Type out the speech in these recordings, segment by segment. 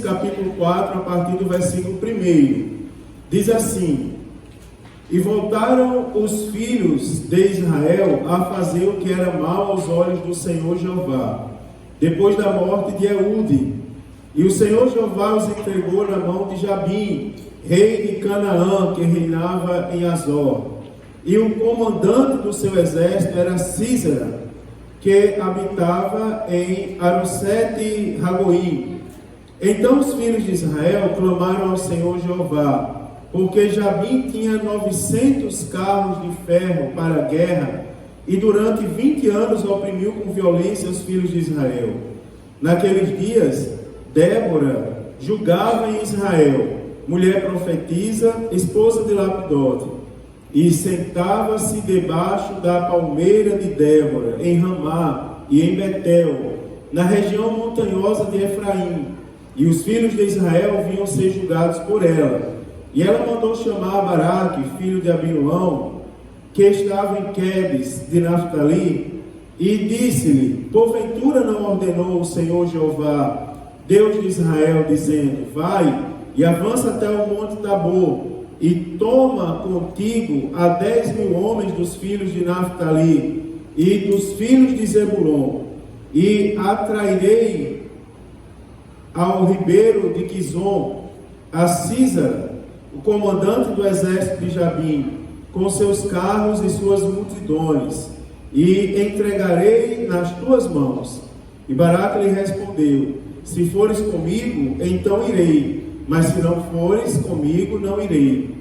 capítulo 4, a partir do versículo 1. Diz assim: E voltaram os filhos de Israel a fazer o que era mal aos olhos do Senhor Jeová, depois da morte de Eude. E o Senhor Jeová os entregou na mão de Jabim, rei de Canaã, que reinava em Azor. E o comandante do seu exército era Sísera, que habitava em Arosete-Ragoim. Então os filhos de Israel clamaram ao Senhor Jeová, porque Jabim tinha 900 carros de ferro para a guerra, e durante 20 anos oprimiu com violência os filhos de Israel. Naqueles dias, Débora julgava em Israel, mulher profetisa, esposa de Lapidote, e sentava-se debaixo da palmeira de Débora, em Ramá e em Betel, na região montanhosa de Efraim, e os filhos de Israel vinham ser julgados por ela. E ela mandou chamar Baraque, filho de Abinoão, que estava em Quedes de Naftali, e disse-lhe: Porventura não ordenou o Senhor Jeová, Deus de Israel, dizendo: Vai e avança até o monte Tabor, e toma contigo a 10.000 homens dos filhos de Naftali e dos filhos de Zebulon, e atrairei ao ribeiro de Quizon a Sísara, o comandante do exército de Jabim, com seus carros e suas multidões, e entregarei nas tuas mãos. E Baraque lhe respondeu: Se fores comigo, então irei, mas se não fores comigo, não irei.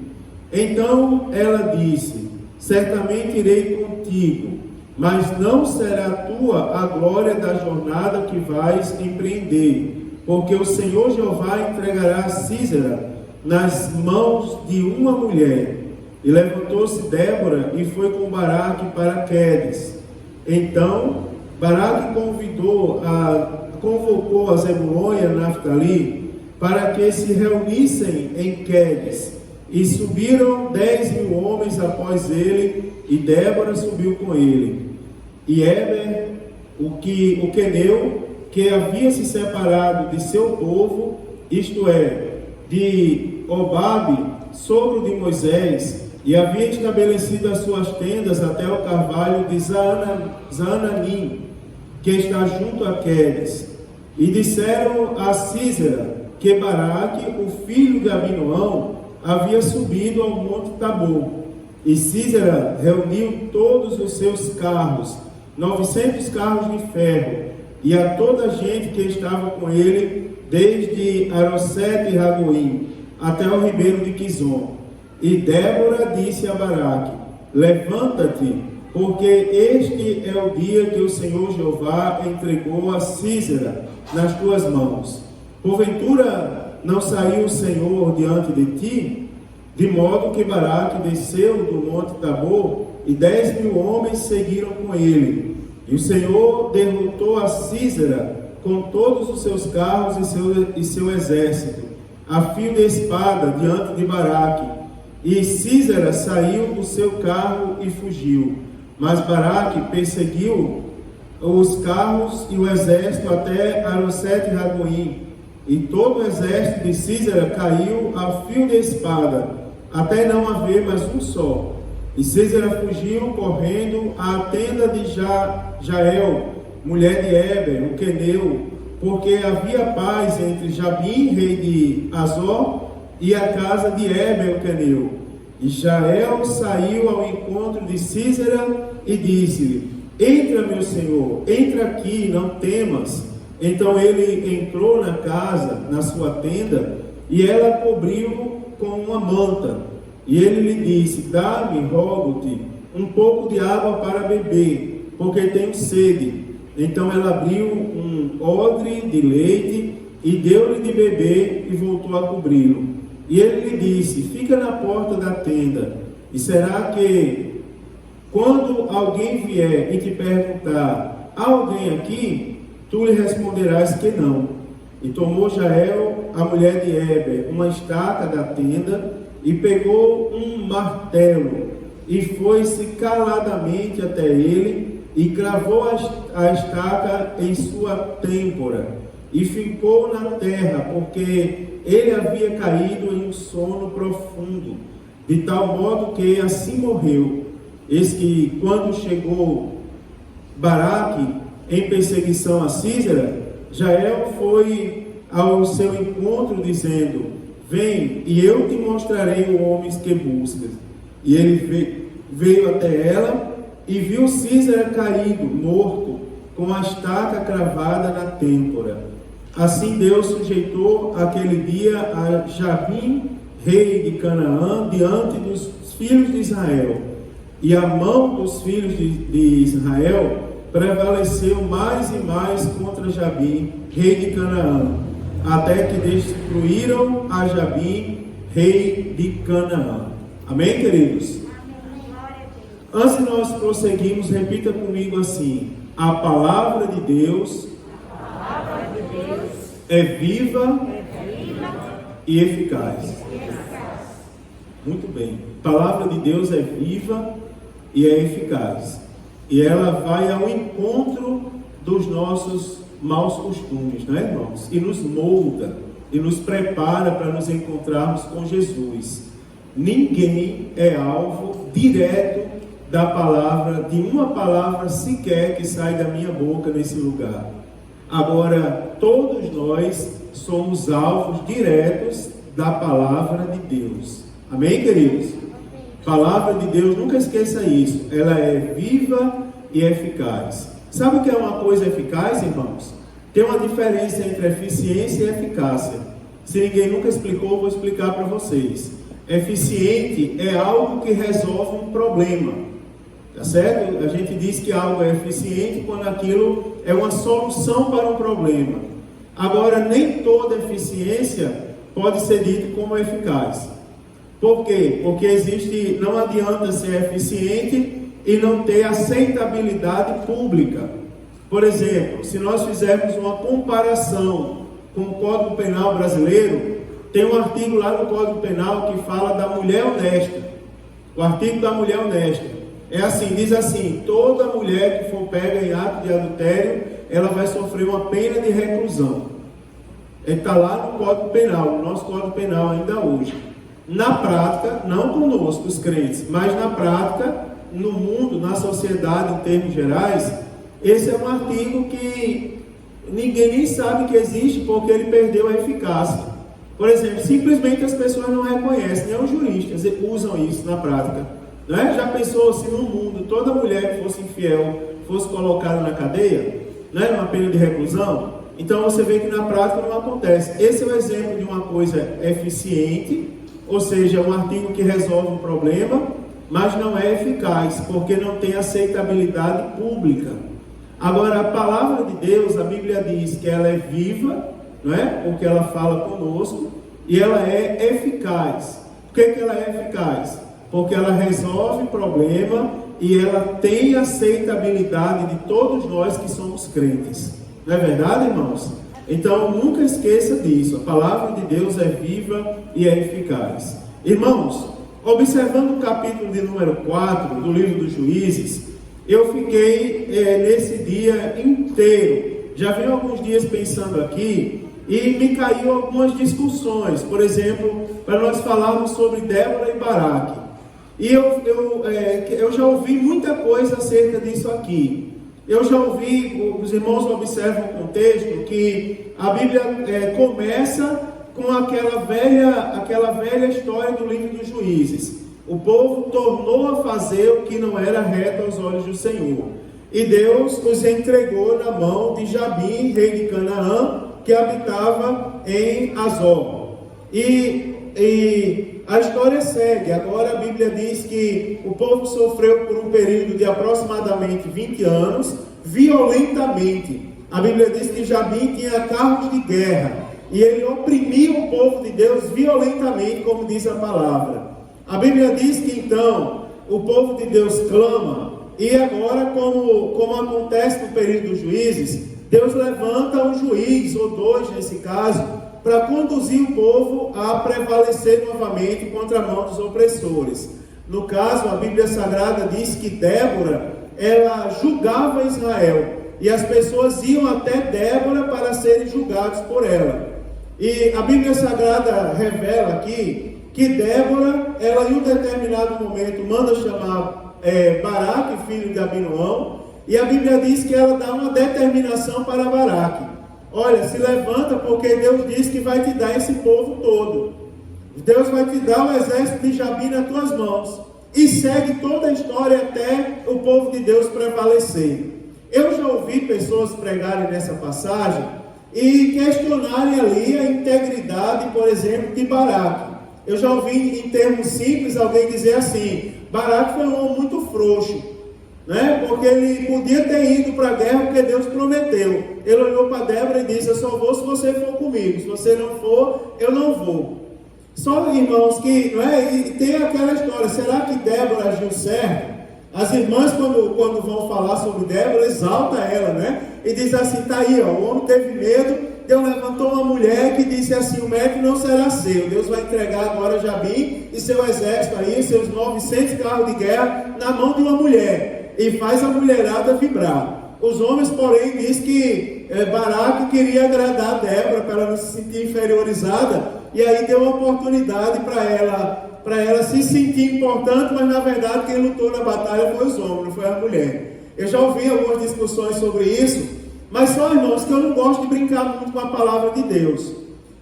Então ela disse: Certamente irei contigo, mas não será tua a glória da jornada que vais empreender, porque o Senhor Jeová entregará Sísera nas mãos de uma mulher. E levantou-se Débora e foi com Baraque para Quedes. Então Baraque convocou a Zebulon e a Naftali para que se reunissem em Quedes. E subiram 10.000 homens após ele, e Débora subiu com ele. E Éber, o queneu, que havia se separado de seu povo, isto é, de Obabe, sogro de Moisés, e havia estabelecido as suas tendas até o carvalho de Zaananim, que está junto a Quedes. E disseram a Sísera que Baraque, o filho de Abinoão, havia subido ao monte Tabor. E Sísera reuniu todos os seus carros, 900 carros de ferro, e a toda a gente que estava com ele, desde Arosete e Ragoim até o ribeiro de Quizon. E Débora disse a Baraque: Levanta-te, porque este é o dia que o Senhor Jeová entregou a Sísera nas tuas mãos. Porventura não saiu o Senhor diante de ti? De modo que Baraque desceu do monte Tabor, e 10.000 homens seguiram com ele. E o Senhor derrotou a Sísera com todos os seus carros e seu exército, a fio de espada, diante de Baraque. E Sísera saiu do seu carro e fugiu. Mas Baraque perseguiu os carros e o exército até Arosete e Ragoim. E todo o exército de Sísera caiu a fio de espada, até não haver mais um só. E Sísera fugiu correndo à tenda de Jael, mulher de Éber, o queneu, porque havia paz entre Jabim, rei de Azor, e a casa de Éber, o queneu. E Jael saiu ao encontro de Sísera e disse-lhe: Entra, meu senhor, entra aqui, não temas. Então ele entrou na casa, na sua tenda, e ela cobriu com uma manta. E ele lhe disse: Dá-me, rogo-te, um pouco de água para beber, porque tenho sede. Então ela abriu um odre de leite e deu-lhe de beber e voltou a cobri-lo. E ele lhe disse: Fica na porta da tenda, e será que, quando alguém vier e te perguntar: Há alguém aqui? Tu lhe responderás que não. E tomou Jael, a mulher de Éber, uma estaca da tenda, e pegou um martelo, e foi-se caladamente até ele, e cravou a estaca em sua têmpora. e ficou na terra, porque ele havia caído em um sono profundo, de tal modo que assim morreu. Eis que quando chegou Baraque em perseguição a Sísera, Jael foi ao seu encontro dizendo: vem, e eu te mostrarei o homem que buscas. E ele veio até ela e viu Sísera caído, morto, com a estaca cravada na têmpora. Assim Deus sujeitou aquele dia a Jabim, rei de Canaã, diante dos filhos de Israel. E a mão dos filhos de Israel prevaleceu mais e mais contra Jabim, rei de Canaã, até que destruíram a Jabim, rei de Canaã. Amém, queridos? Antes de nós prosseguirmos, repita comigo assim: a palavra de Deus é viva e eficaz. Muito bem. A palavra de Deus é viva e é eficaz. E ela vai ao encontro dos nossos maus costumes, não é, irmãos? E nos molda, e nos prepara para nos encontrarmos com Jesus. Ninguém é alvo direto da palavra, de uma palavra sequer que sai da minha boca nesse lugar. Agora, todos nós somos alvos diretos da palavra de Deus. Amém, queridos? Palavra de Deus, nunca esqueça isso. Ela é viva e eficaz. Sabe o que é uma coisa eficaz, irmãos? Tem uma diferença entre eficiência e eficácia. Se ninguém nunca explicou, eu vou explicar para vocês. Eficiente é algo que resolve um problema. Tá certo? A gente diz que algo é eficiente quando aquilo é uma solução para um problema. Agora, nem toda eficiência pode ser dita como eficaz. Por quê? Porque não adianta ser eficiente e não ter aceitabilidade pública. Por exemplo, se nós fizermos uma comparação com o Código Penal brasileiro, tem um artigo lá no Código Penal que fala da mulher honesta. O artigo da mulher honesta é assim, diz assim: toda mulher que for pega em ato de adultério, ela vai sofrer uma pena de reclusão. Está lá no Código Penal, no nosso Código Penal ainda hoje. Na prática, não conosco, os crentes, mas na prática, no mundo, na sociedade, em termos gerais, esse é um artigo que ninguém nem sabe que existe porque ele perdeu a eficácia. Por exemplo, simplesmente as pessoas não reconhecem, nem os juristas usam isso na prática. Não é? Já pensou se no mundo toda mulher que fosse infiel fosse colocada na cadeia, não é? Uma pena de reclusão? Então você vê que na prática não acontece. Esse é o exemplo de uma coisa eficiente, ou seja, um artigo que resolve um problema, mas não é eficaz, porque não tem aceitabilidade pública. Agora, a palavra de Deus, a Bíblia diz que ela é viva, não é? Porque ela fala conosco, e ela é eficaz. Por que ela é eficaz? Porque ela resolve problema e ela tem aceitabilidade de todos nós que somos crentes. Não é verdade, irmãos? Então, nunca esqueça disso. A palavra de Deus é viva e é eficaz. Irmãos, observando o capítulo de número 4 do livro dos Juízes, eu fiquei nesse dia inteiro, já venho alguns dias pensando aqui, e me caiu algumas discussões. Por exemplo, para nós falarmos sobre Débora e Baraque. E eu já ouvi muita coisa acerca disso aqui. Eu já ouvi, os irmãos observam o contexto, que a Bíblia começa com aquela velha história do livro dos Juízes. O povo tornou a fazer o que não era reto aos olhos do Senhor. E Deus os entregou na mão de Jabim, rei de Canaã, que habitava em Azor. E a história segue. Agora a Bíblia diz que o povo sofreu por um período de aproximadamente 20 anos, violentamente. A Bíblia diz que Jabim tinha carros de guerra, e ele oprimia o povo de Deus violentamente, como diz a palavra. A Bíblia diz que então o povo de Deus clama, e agora, como acontece no período dos juízes, Deus levanta um juiz, ou dois nesse caso, para conduzir o povo a prevalecer novamente contra a mão dos opressores. No caso, a Bíblia Sagrada diz que Débora, ela julgava Israel. e as pessoas iam até Débora para serem julgados por ela. E a Bíblia Sagrada revela aqui que Débora, ela em um determinado momento manda chamar Baraque, filho de Abinoão, e a Bíblia diz que ela dá uma determinação para Baraque: olha, se levanta, porque Deus diz que vai te dar esse povo todo. Deus vai te dar o exército de Jabim nas tuas mãos. E segue toda a história até o povo de Deus prevalecer. Eu já ouvi pessoas pregarem nessa passagem e questionarem ali a integridade, por exemplo, de Baraque. Eu já ouvi, em termos simples, alguém dizer assim: Baraque foi um homem muito frouxo, né? Porque ele podia ter ido para a guerra porque Deus prometeu. Ele olhou para Débora e disse: eu só vou se você for comigo, se você não for, eu não vou. Só, irmãos, que não é? E tem aquela história: será que Débora agiu certo? As irmãs, quando vão falar sobre Débora, exalta ela, né? E diz assim: tá aí, ó, o homem teve medo, Deus levantou uma mulher que disse assim: o mérito não será seu, Deus vai entregar agora Jabim e seu exército aí, seus 900 carros de guerra, na mão de uma mulher, e faz a mulherada vibrar. Os homens, porém, diz que Baraque queria agradar a Débora, para ela não se sentir inferiorizada, e aí deu uma oportunidade para ela se sentir importante, mas na verdade quem lutou na batalha foi os homens, não foi a mulher. Eu já ouvi algumas discussões sobre isso, mas só, irmãos, que eu não gosto de brincar muito com a palavra de Deus.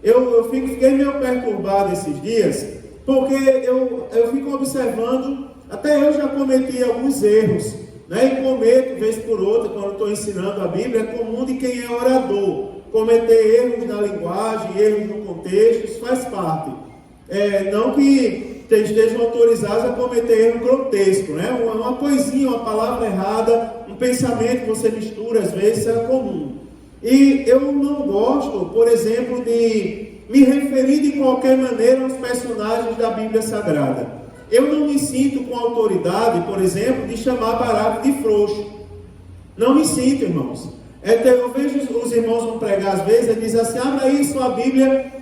Eu fiquei meio perturbado esses dias, porque eu fico observando, até eu já cometi alguns erros, né? E cometo, vez por outra, quando estou ensinando a Bíblia, é comum de quem é orador cometer erros na linguagem, erros no contexto, isso faz parte. Não que estejam autorizados a cometer erro grotesco, né? Uma coisinha, uma palavra errada, um pensamento que você mistura, às vezes, é comum. E eu não gosto, por exemplo, de me referir de qualquer maneira aos personagens da Bíblia Sagrada. Eu não me sinto com autoridade, por exemplo, de chamar Baraque de frouxo. Não me sinto, irmãos. Eu vejo os irmãos vão pregar às vezes, e dizem assim: abra aí sua Bíblia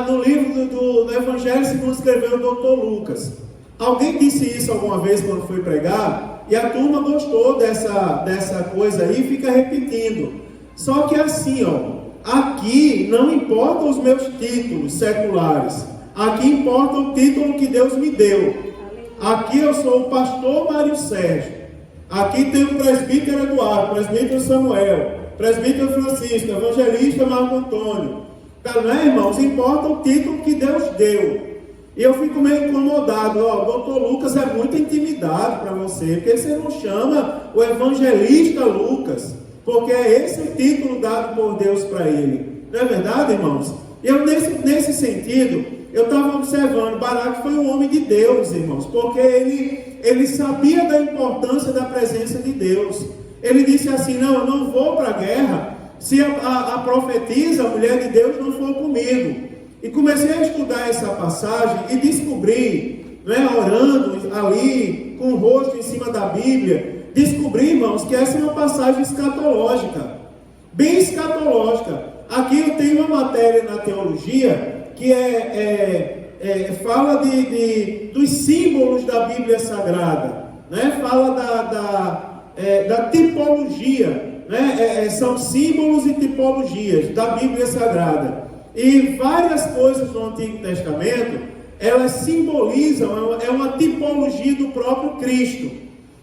no livro do Evangelho segundo escreveu o Dr. Lucas. Alguém disse isso alguma vez quando foi pregar, e a turma gostou dessa coisa aí e fica repetindo. Só que assim, aqui não importam os meus títulos seculares, aqui importa o título que Deus me deu. Aqui eu sou o pastor Mário Sérgio, aqui tem o presbítero Eduardo, presbítero Samuel, presbítero Francisco, evangelista Marco Antônio. Né, irmãos? Importa o título que Deus deu. E eu fico meio incomodado. O doutor Lucas é muita intimidade para você, porque você não chama o evangelista Lucas, porque é esse o título dado por Deus para ele. Não é verdade, irmãos? Eu, nesse sentido, eu estava observando, Baraque foi um homem de Deus, irmãos, porque ele sabia da importância da presença de Deus. Ele disse assim: não, eu não vou para a guerra se a profetisa, a mulher de Deus, não for comigo. E comecei a estudar essa passagem e descobri, né, orando ali, com o rosto em cima da Bíblia, descobri, irmãos, que essa é uma passagem escatológica, bem escatológica. Aqui eu tenho uma matéria na teologia que fala dos símbolos da Bíblia Sagrada, né? Fala da tipologia, né? São símbolos e tipologias da Bíblia Sagrada. E várias coisas no Antigo Testamento, elas simbolizam, é uma tipologia do próprio Cristo.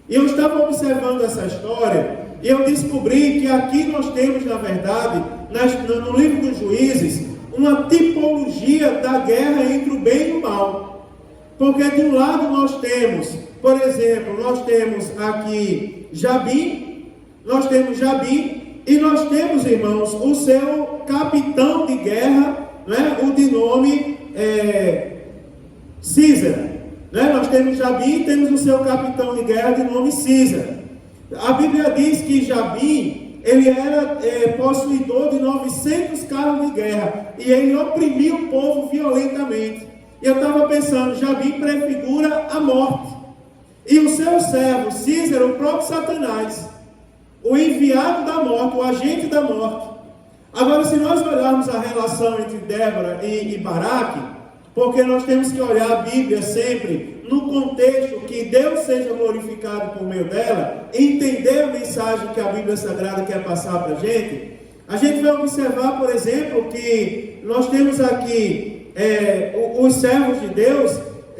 E eu estava observando essa história e eu descobri que aqui nós temos, na verdade, no livro dos Juízes, uma tipologia da guerra entre o bem e o mal. Porque de um lado nós temos, por exemplo, nós temos aqui Jabim, e nós temos, irmãos, o seu capitão de guerra, né, o de nome Císara. Né? Nós temos Jabim e temos o seu capitão de guerra de nome Císara. A Bíblia diz que Jabim, ele era possuidor de 900 carros de guerra, e ele oprimia o povo violentamente. E eu estava pensando, Jabim prefigura a morte, e o seu servo Císara, o próprio Satanás, o enviado da morte, o agente da morte. Agora, se nós olharmos a relação entre Débora e Baraque, porque nós temos que olhar a Bíblia sempre no contexto que Deus seja glorificado por meio dela, entender a mensagem que a Bíblia Sagrada quer passar para a gente vai observar, por exemplo, que nós temos aqui os servos de Deus,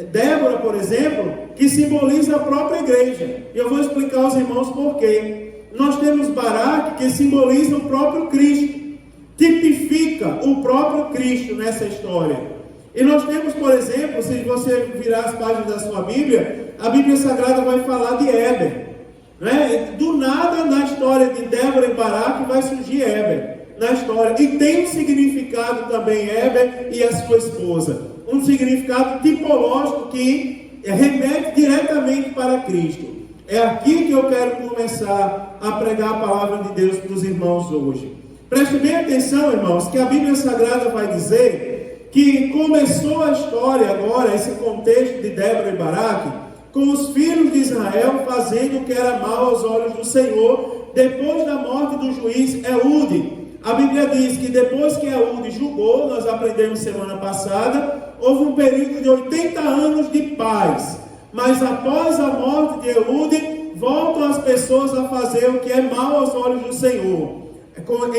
Débora, por exemplo, que simboliza a própria igreja. E eu vou explicar aos irmãos por quê. Nós temos Baraque, que simboliza o próprio Cristo, tipifica o próprio Cristo nessa história. E nós temos, por exemplo, se você virar as páginas da sua Bíblia, a Bíblia Sagrada vai falar de Éber, né? Do nada, na história de Débora e Baraque, vai surgir Éber na história. E tem um significado também, Éber e a sua esposa. Um significado tipológico que remete diretamente para Cristo. É aqui que eu quero começar a pregar a palavra de Deus para os irmãos hoje. Preste bem atenção, irmãos, que a Bíblia Sagrada vai dizer que começou a história agora, esse contexto de Débora e Baraque, com os filhos de Israel fazendo o que era mal aos olhos do Senhor, depois da morte do juiz Eude. A Bíblia diz que depois que Eude julgou, nós aprendemos semana passada, houve um período de 80 anos de paz. Mas após a morte de Eude, voltam as pessoas a fazer o que é mal aos olhos do Senhor.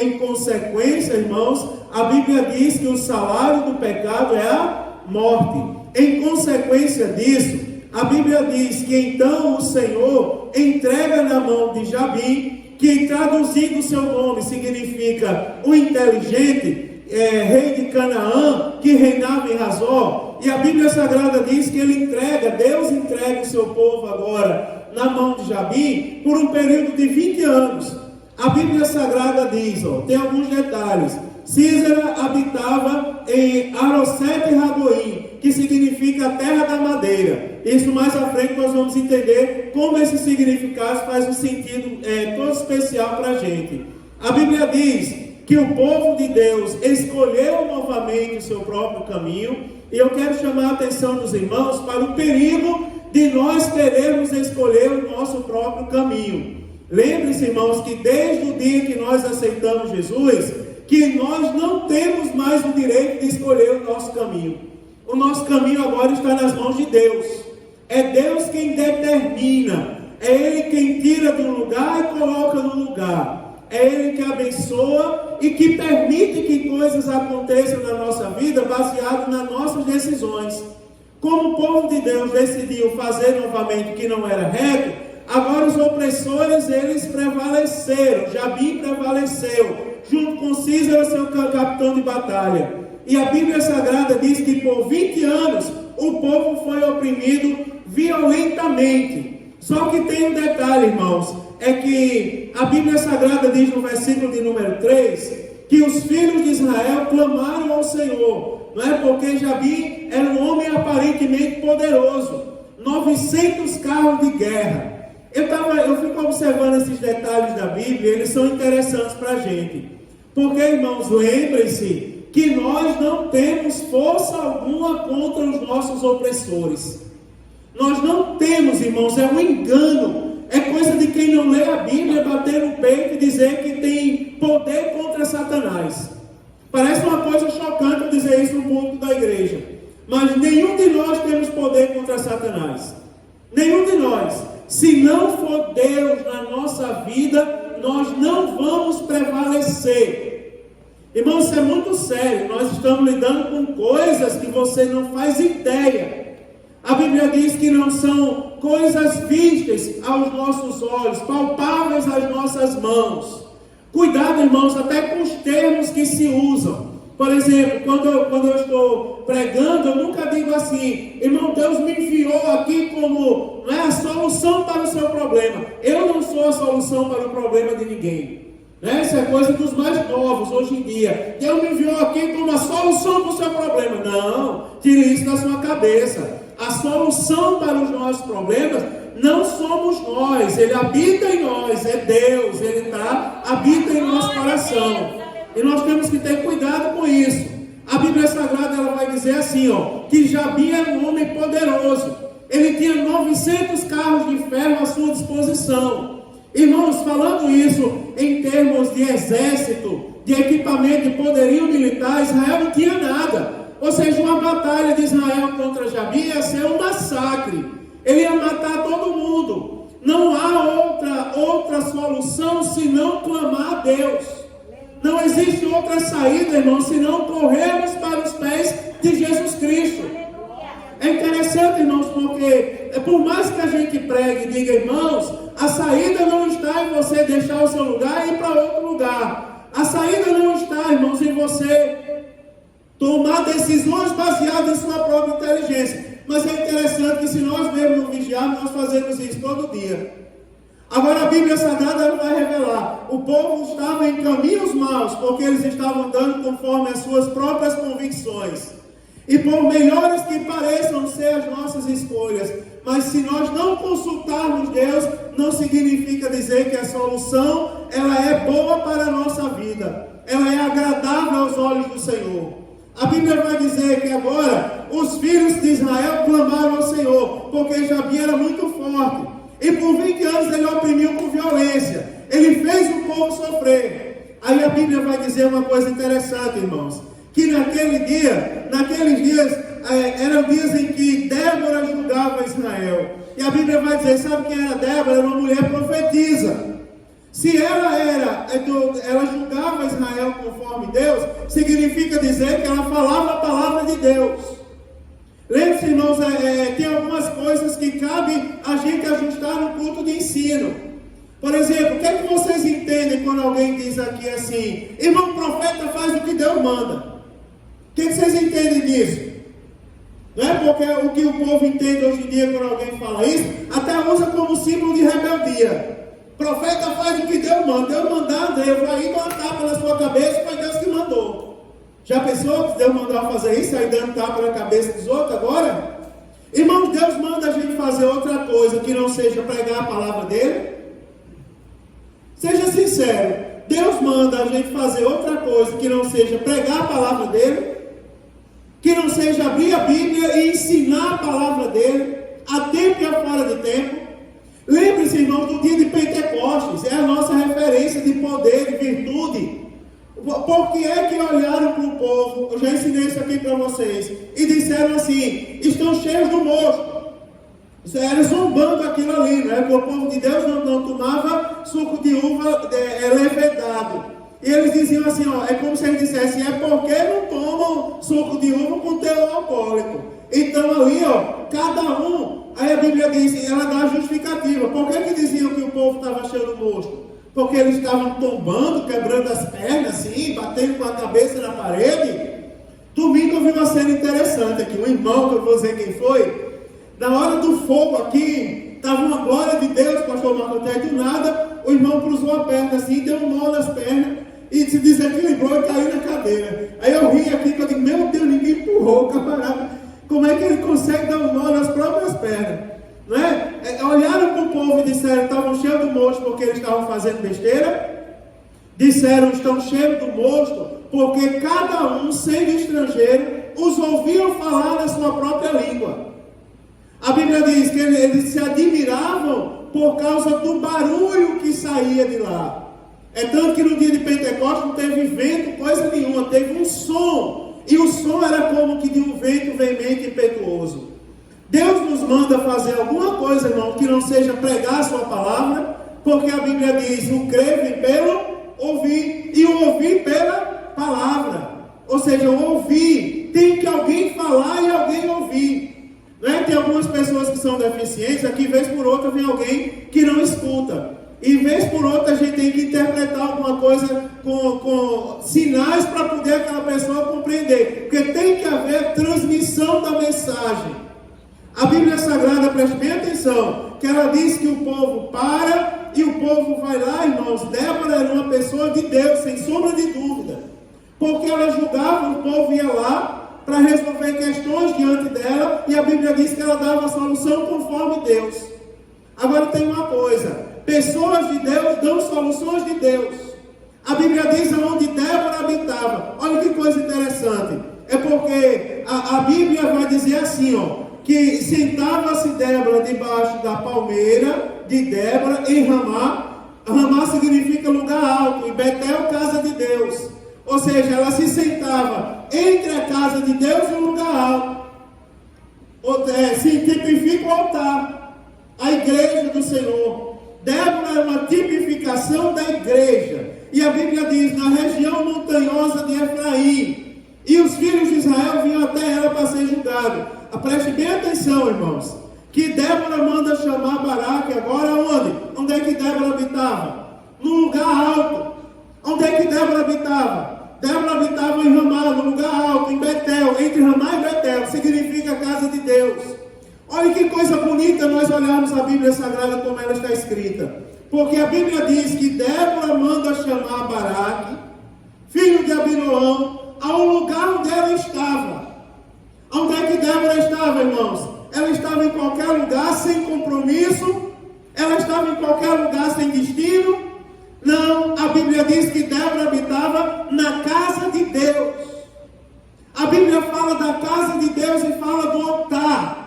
Em consequência, irmãos, a Bíblia diz que o salário do pecado é a morte. Em consequência disso, a Bíblia diz que então o Senhor entrega na mão de Jabim, que traduzindo o seu nome significa o inteligente, rei de Canaã, que reinava em Hazor. E a Bíblia Sagrada diz que Deus entrega o seu povo agora na mão de Jabim por um período de 20 anos. A Bíblia Sagrada diz, tem alguns detalhes. Císera habitava em Arosete Ragoim, que significa a terra da madeira. Isso mais à frente nós vamos entender como esse significado faz um sentido todo especial para a gente. A Bíblia diz que o povo de Deus escolheu novamente o seu próprio caminho, e eu quero chamar a atenção dos irmãos para o perigo de nós querermos escolher o nosso próprio caminho. Lembre-se, irmãos, que desde o dia que nós aceitamos Jesus, que nós não temos mais o direito de escolher o nosso caminho. O nosso caminho agora está nas mãos de Deus. É Deus quem determina. É Ele quem tira de um lugar e coloca no lugar. É Ele que abençoa e que permite que coisas aconteçam na nossa vida baseado nas nossas decisões. Como o povo de Deus decidiu fazer novamente o que não era reto, agora os opressores, eles prevaleceram. Jabim prevaleceu, junto com Císera, seu capitão de batalha. E a Bíblia Sagrada diz que por 20 anos o povo foi oprimido violentamente. Só que tem um detalhe, irmãos, é que a Bíblia Sagrada diz no versículo de número 3, que os filhos de Israel clamaram ao Senhor, não é? Porque Jabim era um homem aparentemente poderoso, 900 carros de guerra. Eu fico observando esses detalhes da Bíblia, eles são interessantes para a gente. Porque, irmãos, lembrem-se que nós não temos força alguma contra os nossos opressores. Nós não temos, irmãos, é um engano. É coisa de quem não lê a Bíblia, bater no peito e dizer que tem poder contra Satanás. Parece uma coisa chocante dizer isso no púlpito da igreja. Mas nenhum de nós temos poder contra Satanás. Nenhum de nós. Se não for Deus na nossa vida, nós não vamos prevalecer. Irmãos, isso é muito sério. Nós estamos lidando com coisas que você não faz ideia. A Bíblia diz que não são coisas vistas aos nossos olhos, palpáveis às nossas mãos. Cuidado, irmãos, até com os termos que se usam. Por exemplo, quando eu estou pregando, eu nunca digo assim: irmão, Deus me enviou aqui como a solução para o seu problema. Eu não sou a solução para o problema de ninguém. Isso é coisa dos mais novos hoje em dia. Deus me enviou aqui como a solução para o seu problema. Não, tire isso da sua cabeça. A solução para os nossos problemas não somos nós. Ele habita em nós, é Deus. Ele habita em nosso coração. E nós temos que ter cuidado com isso. A Bíblia Sagrada ela vai dizer assim, que Jabim era um homem poderoso. Ele tinha 900 carros de ferro à sua disposição. Irmãos, falando isso em termos de exército, de equipamento, de poderio militar, Israel não tinha nada. Ou seja, uma batalha de Israel contra Jabim ia ser um massacre. Ele ia matar todo mundo. Não há outra solução senão clamar a Deus. Não existe outra saída, irmão, senão corrermos para os pés de Jesus Cristo. É interessante, irmãos, porque por mais que a gente pregue e diga, irmãos, a saída não está em você deixar o seu lugar e ir para outro lugar. A saída não está, irmãos, em você tomar decisões baseadas em sua própria inteligência. Mas é interessante que se nós mesmos não vigiarmos, nós fazemos isso todo dia. Agora a Bíblia Sagrada vai revelar, o povo estava em caminhos maus, porque eles estavam andando conforme as suas próprias convicções. E por melhores que pareçam ser as nossas escolhas, mas se nós não consultarmos Deus, não significa dizer que a solução, ela é boa para a nossa vida. Ela é agradável aos olhos do Senhor. A Bíblia vai dizer que agora os filhos de Israel clamaram ao Senhor, porque Jabim era muito forte. E por 20 anos ele oprimiu com violência. Ele fez o povo sofrer. Aí a Bíblia vai dizer uma coisa interessante, irmãos. Que naqueles dias, eram dias em que Débora julgava Israel. E a Bíblia vai dizer, sabe quem era Débora? Era uma mulher profetisa. Se ela julgava Israel conforme Deus, significa dizer que ela falava a palavra de Deus. Lembre-se, irmãos, tem algumas coisas que cabe a gente ajustar no culto de ensino. Por exemplo, o que é que vocês entendem quando alguém diz aqui assim, irmão, o profeta faz o que Deus manda? O que vocês entendem disso? Não é porque o que o povo entende hoje em dia quando alguém fala isso, até usa como símbolo de rebeldia. O profeta faz o que Deus manda. Deus mandar, Deus vai ir dar uma tapa na sua cabeça, foi Deus que mandou. Já pensou que Deus mandou fazer isso, aí dando tapa na cabeça dos outros agora? Irmãos, Deus manda a gente fazer outra coisa que não seja pregar a palavra dele? Seja sincero, Deus manda a gente fazer outra coisa que não seja pregar a palavra dele? Que não seja abrir a Bíblia e ensinar a palavra dele, a tempo e a fora de tempo? Lembre-se, irmão, do dia de Pentecostes, é a nossa referência de poder, de virtude. Por que é que olharam para o povo, eu já ensinei isso aqui para vocês, e disseram assim, estão cheios do mosto. Era zombando aquilo ali, né? Porque o povo de Deus não tomava suco de uva levedado. E eles diziam assim, ó, é como se eles dissessem, é porque não tomam suco de uva com teor alcoólico. Então ali, ó, cada um, aí a Bíblia diz, ela dá a justificativa. Por que diziam que o povo estava cheio do mosto? Porque eles estavam tombando, quebrando as pernas, assim, batendo com a cabeça na parede. Domingo eu vi uma cena interessante aqui, um irmão, que eu vou dizer quem foi, na hora do fogo aqui, estava uma glória de Deus, pastor Marco, até do nada, o irmão cruzou a perna assim, deu um nó nas pernas, e se desequilibrou e caiu na cadeira. Aí eu ri aqui, que eu digo, meu Deus, ninguém empurrou o camarada. Como é que ele consegue dar um nó nas próprias pernas? Não é? Olharam para o povo e disseram, estavam cheios do mosto porque eles estavam fazendo besteira? Disseram, estão cheios do mosto porque cada um, sendo estrangeiro, os ouviam falar na sua própria língua. A Bíblia diz que eles se admiravam por causa do barulho que saía de lá. É tanto que no dia de Pentecostes não teve vento, coisa nenhuma, teve um som. E o som era como que de um vento veemente e impetuoso. Deus nos manda fazer alguma coisa, irmão, que não seja pregar a sua palavra, porque a Bíblia diz, o crer vem pelo ouvir, e o ouvir pela palavra. Ou seja, o ouvir, tem que alguém falar e alguém ouvir. Não é? Tem algumas pessoas que são deficientes, aqui vez por outra vem alguém que não escuta. E vez por outra a gente tem que interpretar alguma coisa com sinais para poder aquela pessoa compreender. Porque tem que haver transmissão da mensagem. A Bíblia Sagrada, preste bem atenção, que ela diz que o povo para e o povo vai lá, irmãos. Débora era uma pessoa de Deus, sem sombra de dúvida. Porque ela julgava, o povo ia lá para resolver questões diante dela, e a Bíblia diz que ela dava a solução conforme Deus. Agora tem uma coisa, pessoas de Deus dão soluções de Deus. A Bíblia diz onde Débora habitava. Olha que coisa interessante. É porque a Bíblia vai dizer assim, ó, que sentava-se Débora debaixo da palmeira de Débora em Ramá. Ramá significa lugar alto, e Betel, casa de Deus. Ou seja, ela se sentava entre a casa de Deus e o lugar alto. Se tipifica o altar, a igreja do Senhor. Débora é uma tipificação da igreja. E a Bíblia diz, na região montanhosa de Efraim, e os filhos de Israel vinham até ela para ser julgados. Preste bem atenção, irmãos, que Débora manda chamar Baraque agora onde? Onde é que Débora habitava? No lugar alto. Onde é que Débora habitava? Débora habitava em Ramá, no lugar alto, em Betel, entre Ramá e Betel, significa casa de Deus. Olha que coisa bonita nós olharmos a Bíblia Sagrada como ela está escrita. Porque a Bíblia diz que Débora manda chamar Baraque, filho de Abinoão, ao lugar onde ela estava. Onde é que Débora estava, irmãos? Ela estava em qualquer lugar sem compromisso? Ela estava em qualquer lugar sem destino? Não, a Bíblia diz que Débora habitava na casa de Deus. A Bíblia fala da casa de Deus e fala do altar.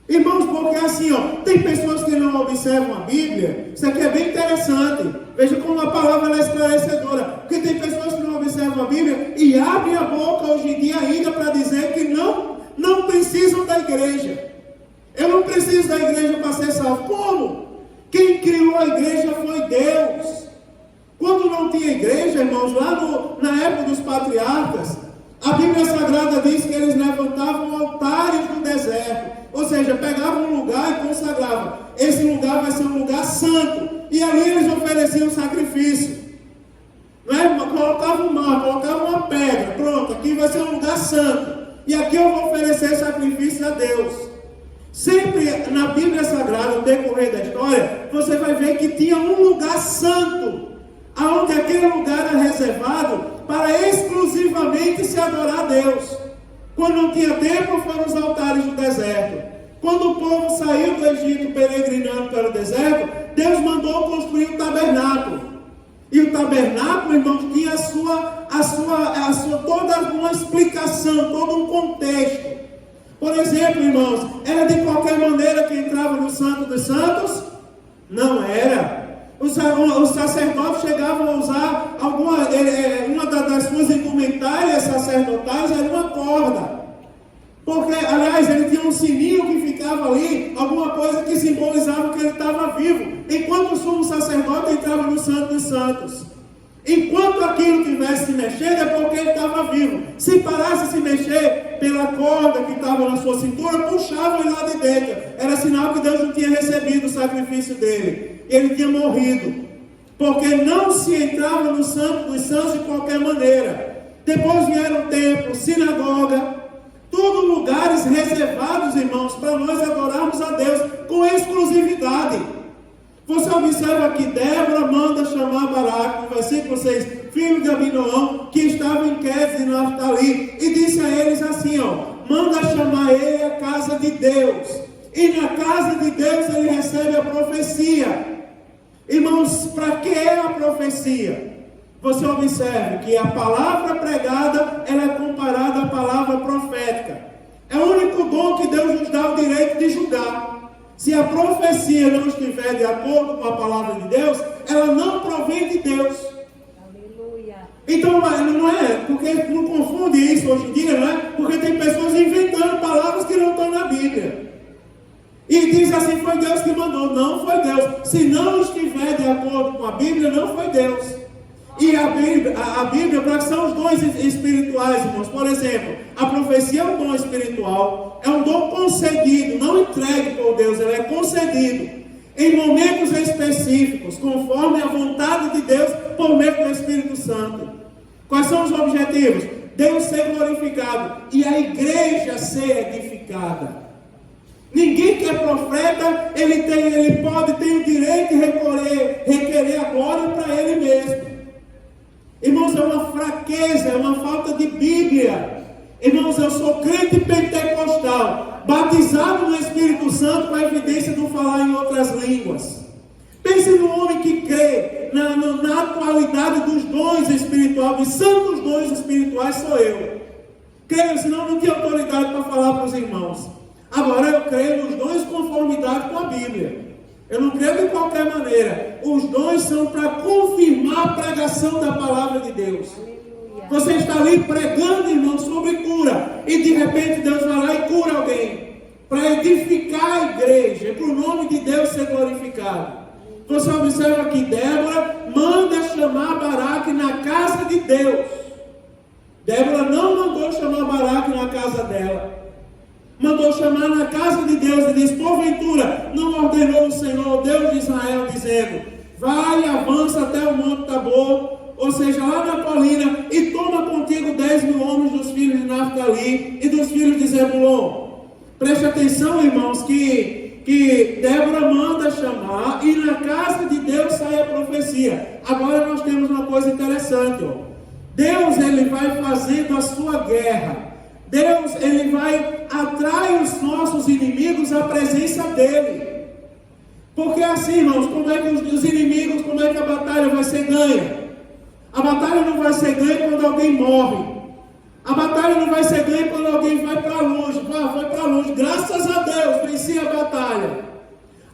Irmãos, porque assim, tem pessoas que não observam a Bíblia. Isso aqui é bem interessante. Veja como a palavra é esclarecedora. Porque tem pessoas que não observam a Bíblia e abrem a boca hoje em dia ainda para dizer que não precisam da igreja. Eu não preciso da igreja para ser salvo. Como? Quem criou a igreja foi Deus. Quando não tinha igreja, irmãos, lá na época dos patriarcas, a Bíblia Sagrada diz que eles levantavam altares no deserto. Ou seja, pegavam um lugar e consagravam. Esse lugar vai ser um lugar santo. E ali eles ofereciam sacrifício. Não é? Colocavam um mar, colocavam uma pedra. Pronto, aqui vai ser um lugar santo. E aqui eu vou oferecer sacrifício a Deus. Sempre na Bíblia Sagrada, no decorrer da história, você vai ver que tinha um lugar santo, aonde aquele lugar era reservado para exclusivamente se adorar a Deus. Quando não tinha templo, foram os altares do deserto. Quando o povo saiu do Egito peregrinando para o deserto, Deus mandou construir um tabernáculo. E o tabernáculo, irmãos, tinha toda uma explicação, todo um contexto. Por exemplo, irmãos, era de qualquer maneira que entrava no Santo dos Santos? Não era. Os sacerdotes chegavam a usar uma das suas indumentárias sacerdotais era uma corda. Porque, aliás, ele tinha um sininho que ficava ali, alguma coisa que simbolizava que ele estava vivo. Enquanto o sumo sacerdote entrava no Santo dos Santos. Enquanto aquilo tivesse se mexendo, é porque ele estava vivo. Se parasse de se mexer pela corda que estava na sua cintura, puxava ele lá de dentro. Era sinal que Deus não tinha recebido o sacrifício dele. Ele tinha morrido. Porque não se entrava no Santo dos Santos de qualquer maneira. Depois vieram o templo, sinagoga, tudo lugares reservados, irmãos, para nós adorarmos a Deus com exclusividade. Você observa que Débora manda chamar Baraque, no versículo 6, filho de Abinoão, que estava em Quedes e Naftali, e disse a eles assim, manda chamar ele à casa de Deus. E na casa de Deus ele recebe a profecia. Irmãos, para que é a profecia? Você observe que a palavra pregada, ela é comparada à palavra profética. É o único dom que Deus nos dá o direito de julgar. Se a profecia não estiver de acordo com a palavra de Deus, ela não provém de Deus. Aleluia. Então, não é, porque não confunde isso hoje em dia, não é? Porque tem pessoas inventando palavras que não estão na Bíblia. E diz assim, foi Deus que mandou. Não foi Deus. Se não estiver de acordo com a Bíblia, não foi Deus. E a Bíblia, para que são os dons espirituais, irmãos. Por exemplo, a profecia é um dom espiritual, é um dom concedido, não entregue por Deus, ele é concedido em momentos específicos, conforme a vontade de Deus, por meio do Espírito Santo. Quais são os objetivos? Deus ser glorificado e a igreja ser edificada. Ninguém que é profeta, ele pode ter o direito de requerer a glória para ele mesmo. Irmãos, é uma fraqueza, é uma falta de Bíblia. Irmãos, eu sou crente pentecostal, batizado no Espírito Santo com a evidência de falar em outras línguas. Pense no homem que crê na atualidade dos dons espirituais, dos santos dons espirituais, sou eu. Creio, senão não tinha autoridade para falar para os irmãos. Agora eu creio nos dons de conformidade com a Bíblia. Eu não creio de qualquer maneira. Os dons são para confirmar a pregação da palavra de Deus. Aleluia. Você está ali pregando, irmão, sobre cura. E de repente Deus vai lá e cura alguém. Para edificar a igreja. Para o nome de Deus ser glorificado. Você observa que Débora manda chamar Baraque na casa de Deus. Débora não mandou chamar Baraque na casa dela. Mandou chamar na casa de Deus e diz: porventura não ordenou o Senhor, Deus de Israel, dizendo: vai e avança até o monte Tabor, ou seja, lá na colina, e toma contigo 10.000 homens dos filhos de Naftali e dos filhos de Zebulon. Preste atenção, irmãos, que Débora manda chamar e na casa de Deus sai a profecia. Agora nós temos uma coisa interessante, ó. Deus, ele vai fazendo a sua guerra. Deus, ele vai atrair os nossos inimigos à presença dele. Porque assim, irmãos, como é que os inimigos, como é que a batalha vai ser ganha? A batalha não vai ser ganha quando alguém morre. A batalha não vai ser ganha quando alguém vai para longe. Vai para longe. Graças a Deus, venci a batalha.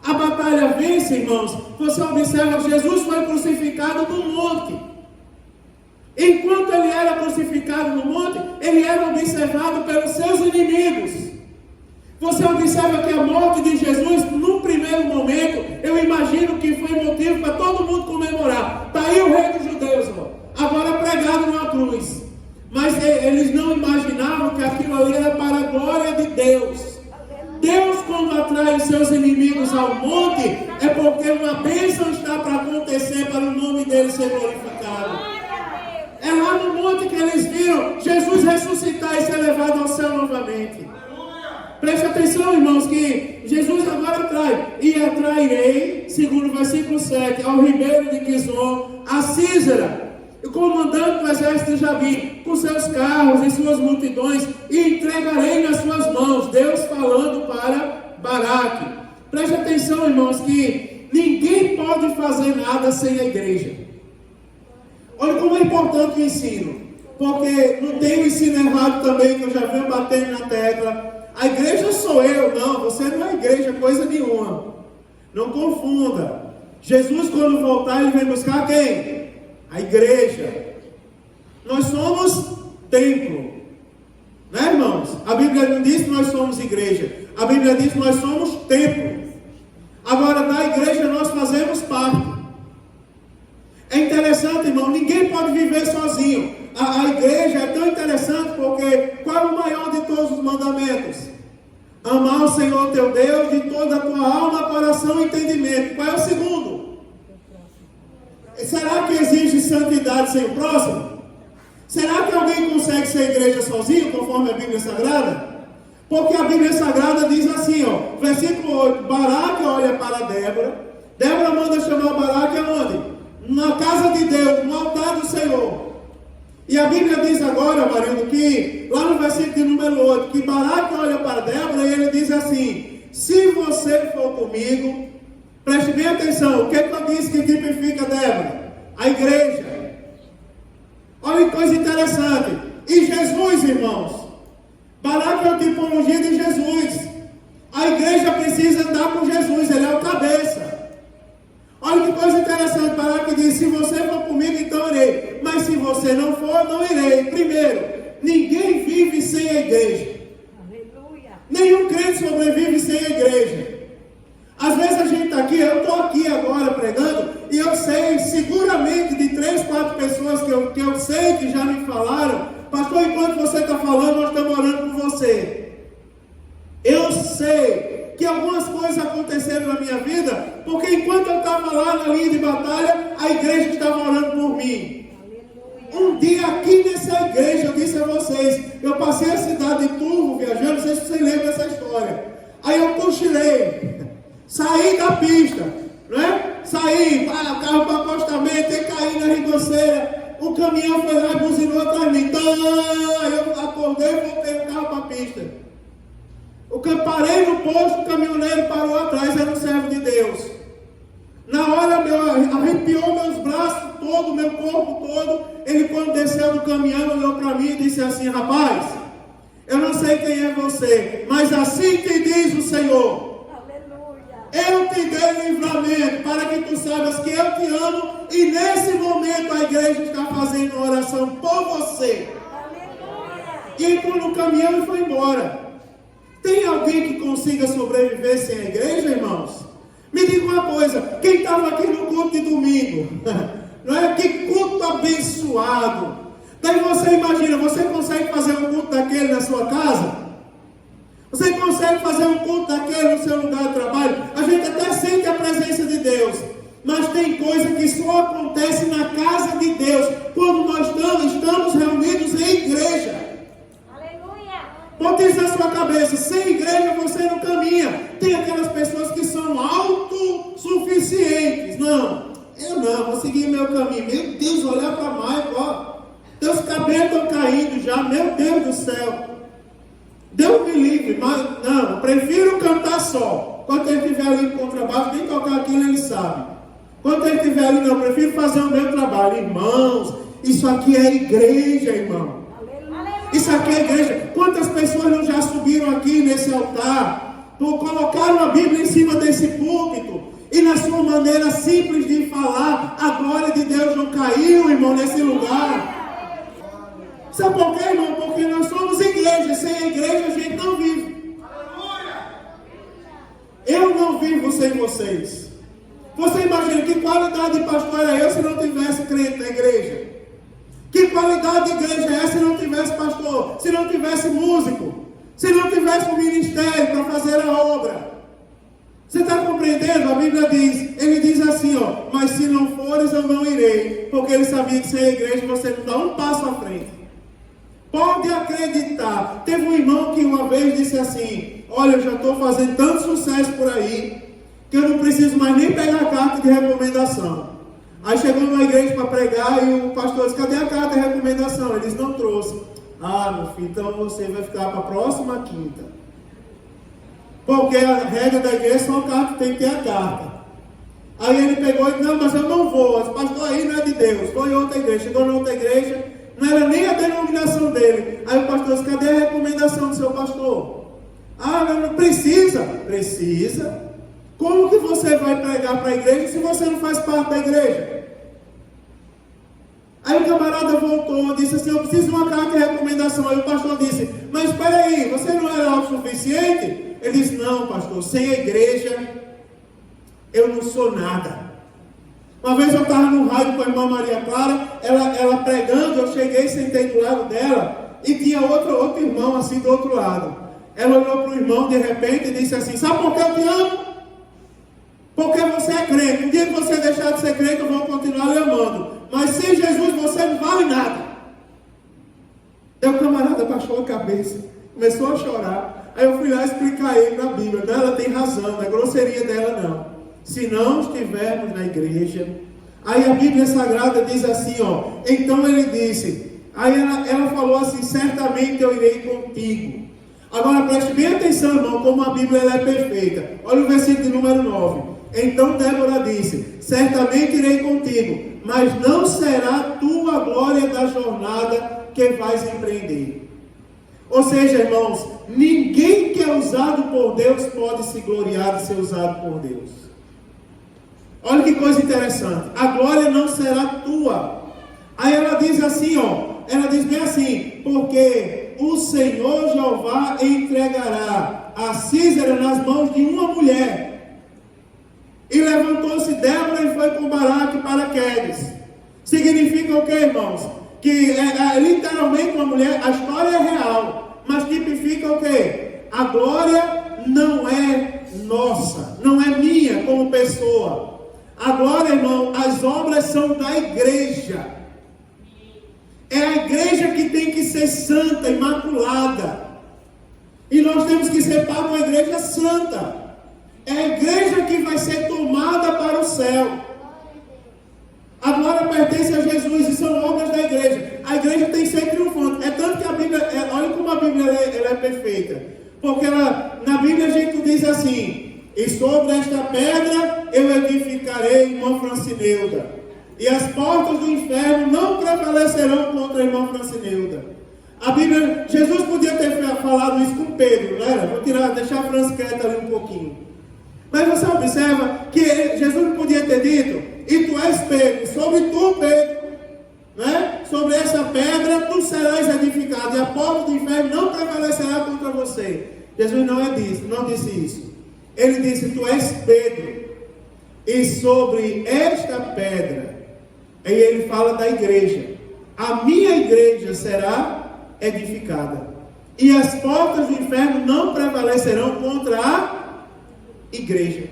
A batalha vence, irmãos. Você observa que Jesus foi crucificado no monte. Enquanto ele era crucificado no monte, ele era observado pelos seus inimigos. Você observa que a morte de Jesus, num primeiro momento, eu imagino que foi motivo para todo mundo comemorar. Está aí o rei dos judeus, agora pregado numa cruz. Mas eles não imaginavam que aquilo ali era para a glória de Deus. Deus, quando atrai os seus inimigos ao monte, é porque uma bênção está para acontecer, para o nome dele ser glorificado. É lá no monte que eles viram Jesus ressuscitar e ser levado ao céu novamente. Preste atenção, irmãos, que Jesus agora atrai. E atrairei, segundo o versículo 7, ao ribeiro de Quizon, a Sísera, o comandante do exército de Jabim, com seus carros e suas multidões, e entregarei nas suas mãos. Deus falando para Baraque. Preste atenção, irmãos, que ninguém pode fazer nada sem a igreja. Olha como é importante o ensino, porque não tem o ensino errado também, que eu já venho batendo na tecla. A igreja sou eu, não, você não é igreja, coisa nenhuma. Não confunda. Jesus, quando voltar, ele vem buscar quem? A igreja. Nós somos templo, né, irmãos? A Bíblia não diz que nós somos igreja, a Bíblia diz que nós somos templo. Agora, da igreja nós fazemos parte. É interessante, irmão, ninguém pode viver sozinho. A igreja é tão interessante porque qual é o maior de todos os mandamentos? Amar o Senhor teu Deus de toda a tua alma, coração e entendimento. Qual é o segundo? Será que existe santidade sem o próximo? Será que alguém consegue ser igreja sozinho, conforme a Bíblia Sagrada? Porque a Bíblia Sagrada diz assim, ó, versículo 8, Baraque olha para Débora. Débora manda chamar Baraque aonde? Na casa de Deus, no altar do Senhor. E a Bíblia diz agora, marido, que lá no versículo de número 8, que Baraque olha para Débora e ele diz assim: se você for comigo, preste bem atenção, o que eu disse que tipifica Débora? A igreja. Olha que coisa interessante. E Jesus, irmãos, Baraque é a tipologia de Jesus. A igreja precisa andar com Jesus, ele é o cabeça. Olha que coisa interessante, Baraque diz: se você for comigo, então irei. Mas se você não for, não irei. Primeiro, ninguém vive sem a igreja. Aleluia. Nenhum crente sobrevive sem a igreja. Às vezes a gente está aqui, eu estou aqui agora pregando, e eu sei seguramente de 3, 4 pessoas que eu sei que já me falaram: pastor, enquanto você está falando, nós estamos orando por você. Eu sei que algumas coisas aconteceram na minha vida, porque enquanto eu estava lá na linha de batalha, a igreja estava orando por mim. Um dia aqui nessa igreja, eu disse a vocês, eu passei a cidade de Turvo viajando, não sei se vocês lembram dessa história. Aí eu cochilei, saí da pista, né? Saí, carro para acostamento, e caí na ribanceira. O caminhão foi lá e buzinou atrás de mim. Eu acordei e voltei o carro para a pista. Parei no posto, o caminhoneiro parou atrás, era um servo de Deus. Na hora, arrepiou meus braços todos, meu corpo todo. Ele, quando desceu do caminhão, olhou para mim e disse assim: rapaz, eu não sei quem é você, mas assim te diz o Senhor. Aleluia. Eu te dei livramento para que tu saibas que eu te amo e nesse momento a igreja está fazendo uma oração por você. E entrou no caminhão e foi embora. Tem alguém que consiga sobreviver sem a igreja, irmãos? Me diga uma coisa, quem estava aqui no culto de domingo, não é? Que culto abençoado. Daí você imagina, você consegue fazer um culto daquele na sua casa? Você consegue fazer um culto daquele no seu lugar de trabalho? A gente até sente a presença de Deus, mas tem coisa que só acontece na casa de Deus, quando nós estamos reunidos em igreja. Bote isso na sua cabeça, sem igreja você não caminha. Tem aquelas pessoas que são autossuficientes. Não, eu não, vou seguir meu caminho. Meu Deus, olhar para Michael, ó. Teus cabelos estão caindo já, meu Deus do céu. Deus me livre, mas não, eu prefiro cantar só. Quando ele estiver ali no contrabaixo, nem tocar aquilo ele sabe. Quando ele estiver ali, não, eu prefiro fazer o meu trabalho. Irmãos, isso aqui é igreja, irmão. Isso aqui é igreja. Quantas pessoas não já subiram aqui nesse altar, colocaram a Bíblia em cima desse púlpito, e na sua maneira simples de falar, a glória de Deus não caiu, irmão, nesse lugar. Sabe por quê, irmão? Porque nós somos igreja. Sem a igreja a gente não vive. Eu não vivo sem vocês. Você imagina que qualidade de pastor era eu se não tivesse crente na igreja? Que qualidade de igreja é essa se não tivesse pastor, se não tivesse músico, se não tivesse um ministério para fazer a obra? Você está compreendendo? A Bíblia diz, ele diz assim, ó, mas se não fores eu não irei, porque ele sabia que sem a igreja você não dá um passo à frente. Pode acreditar. Teve um irmão que uma vez disse assim, olha, eu já estou fazendo tanto sucesso por aí, que eu não preciso mais nem pegar a carta de recomendação. Aí chegou numa igreja para pregar e o pastor disse, cadê a carta de recomendação? Ele disse, não trouxe. Ah, meu filho, então você vai ficar para a próxima quinta. Porque a regra da igreja só a carta, tem que ter a carta. Aí ele pegou e disse, não, mas eu não vou. Esse pastor aí não é de Deus. Foi em outra igreja. Chegou na outra igreja, não era nem a denominação dele. Aí o pastor disse, cadê a recomendação do seu pastor? Ah, não precisa. Precisa. Como que você vai pregar para a igreja se você não faz parte da igreja? Aí o camarada voltou, disse assim, eu preciso de uma carta de recomendação. Aí o pastor disse, mas espera aí, você não era autossuficiente? Ele disse, não pastor, sem a igreja eu não sou nada. Uma vez eu estava no rádio com a irmã Maria Clara, ela pregando, eu cheguei, sentei do lado dela, e tinha outro irmão assim do outro lado. Ela olhou para o irmão de repente e disse assim, sabe por que eu te amo? Porque você é crente. Um dia que você deixar de ser crente, eu vou continuar lhe amando. Mas sem Jesus você não vale nada. Aí o camarada baixou a cabeça, começou a chorar. Aí eu fui lá explicar a ele na Bíblia. Não, ela tem razão, não é grosseria dela não. Se não estivermos na igreja. Aí a Bíblia Sagrada diz assim, ó. Então ele disse, aí ela falou assim, certamente eu irei contigo. Agora preste bem atenção, irmão, como a Bíblia ela é perfeita. Olha o versículo número 9. Então Débora disse, certamente irei contigo, mas não será tua glória da jornada que vais empreender. Ou seja, irmãos, ninguém que é usado por Deus pode se gloriar de ser usado por Deus. Olha que coisa interessante, a glória não será tua. Aí ela diz assim, ó, ela diz bem assim, porque o Senhor Jeová entregará a Sísera nas mãos de uma mulher. E levantou-se Débora e foi com Baraque para Quedes. Significa o que, irmãos? Que é literalmente uma mulher, a história é real, mas tipifica o que? A glória não é nossa, não é minha como pessoa. A glória, irmão, as obras são da igreja. É a igreja que tem que ser santa, imaculada. E nós temos que ser para uma igreja santa. É a igreja que vai ser tomada para o céu. A glória pertence a Jesus e são obras da igreja. A igreja tem que ser triunfante. É tanto que a Bíblia, olha como a Bíblia ela é perfeita. Porque na Bíblia a gente diz assim, e sobre esta pedra eu edificarei irmã Francineuda. E as portas do inferno não prevalecerão contra a irmã Francineuda. A Bíblia, Jesus podia ter falado isso com Pedro, não era? Vou deixar a França quieta ali um pouquinho. Mas você observa que Jesus não podia ter dito: e tu és Pedro, sobre tu, Pedro, né? Sobre essa pedra tu serás edificado, e a porta do inferno não prevalecerá contra você. Jesus não disse isso. Ele disse: tu és Pedro, e sobre esta pedra, aí ele fala da igreja, a minha igreja será edificada, e as portas do inferno não prevalecerão contra a igreja.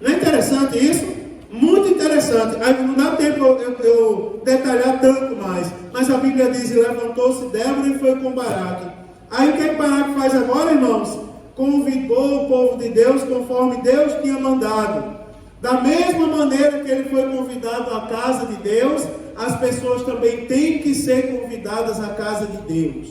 Não é interessante isso? Muito interessante. Aí não dá tempo eu detalhar tanto mais, mas a Bíblia diz: e levantou-se Débora e foi com Baraque. Aí o que Baraque faz agora, irmãos? Convidou o povo de Deus conforme Deus tinha mandado. Da mesma maneira que ele foi convidado à casa de Deus, as pessoas também têm que ser convidadas à casa de Deus.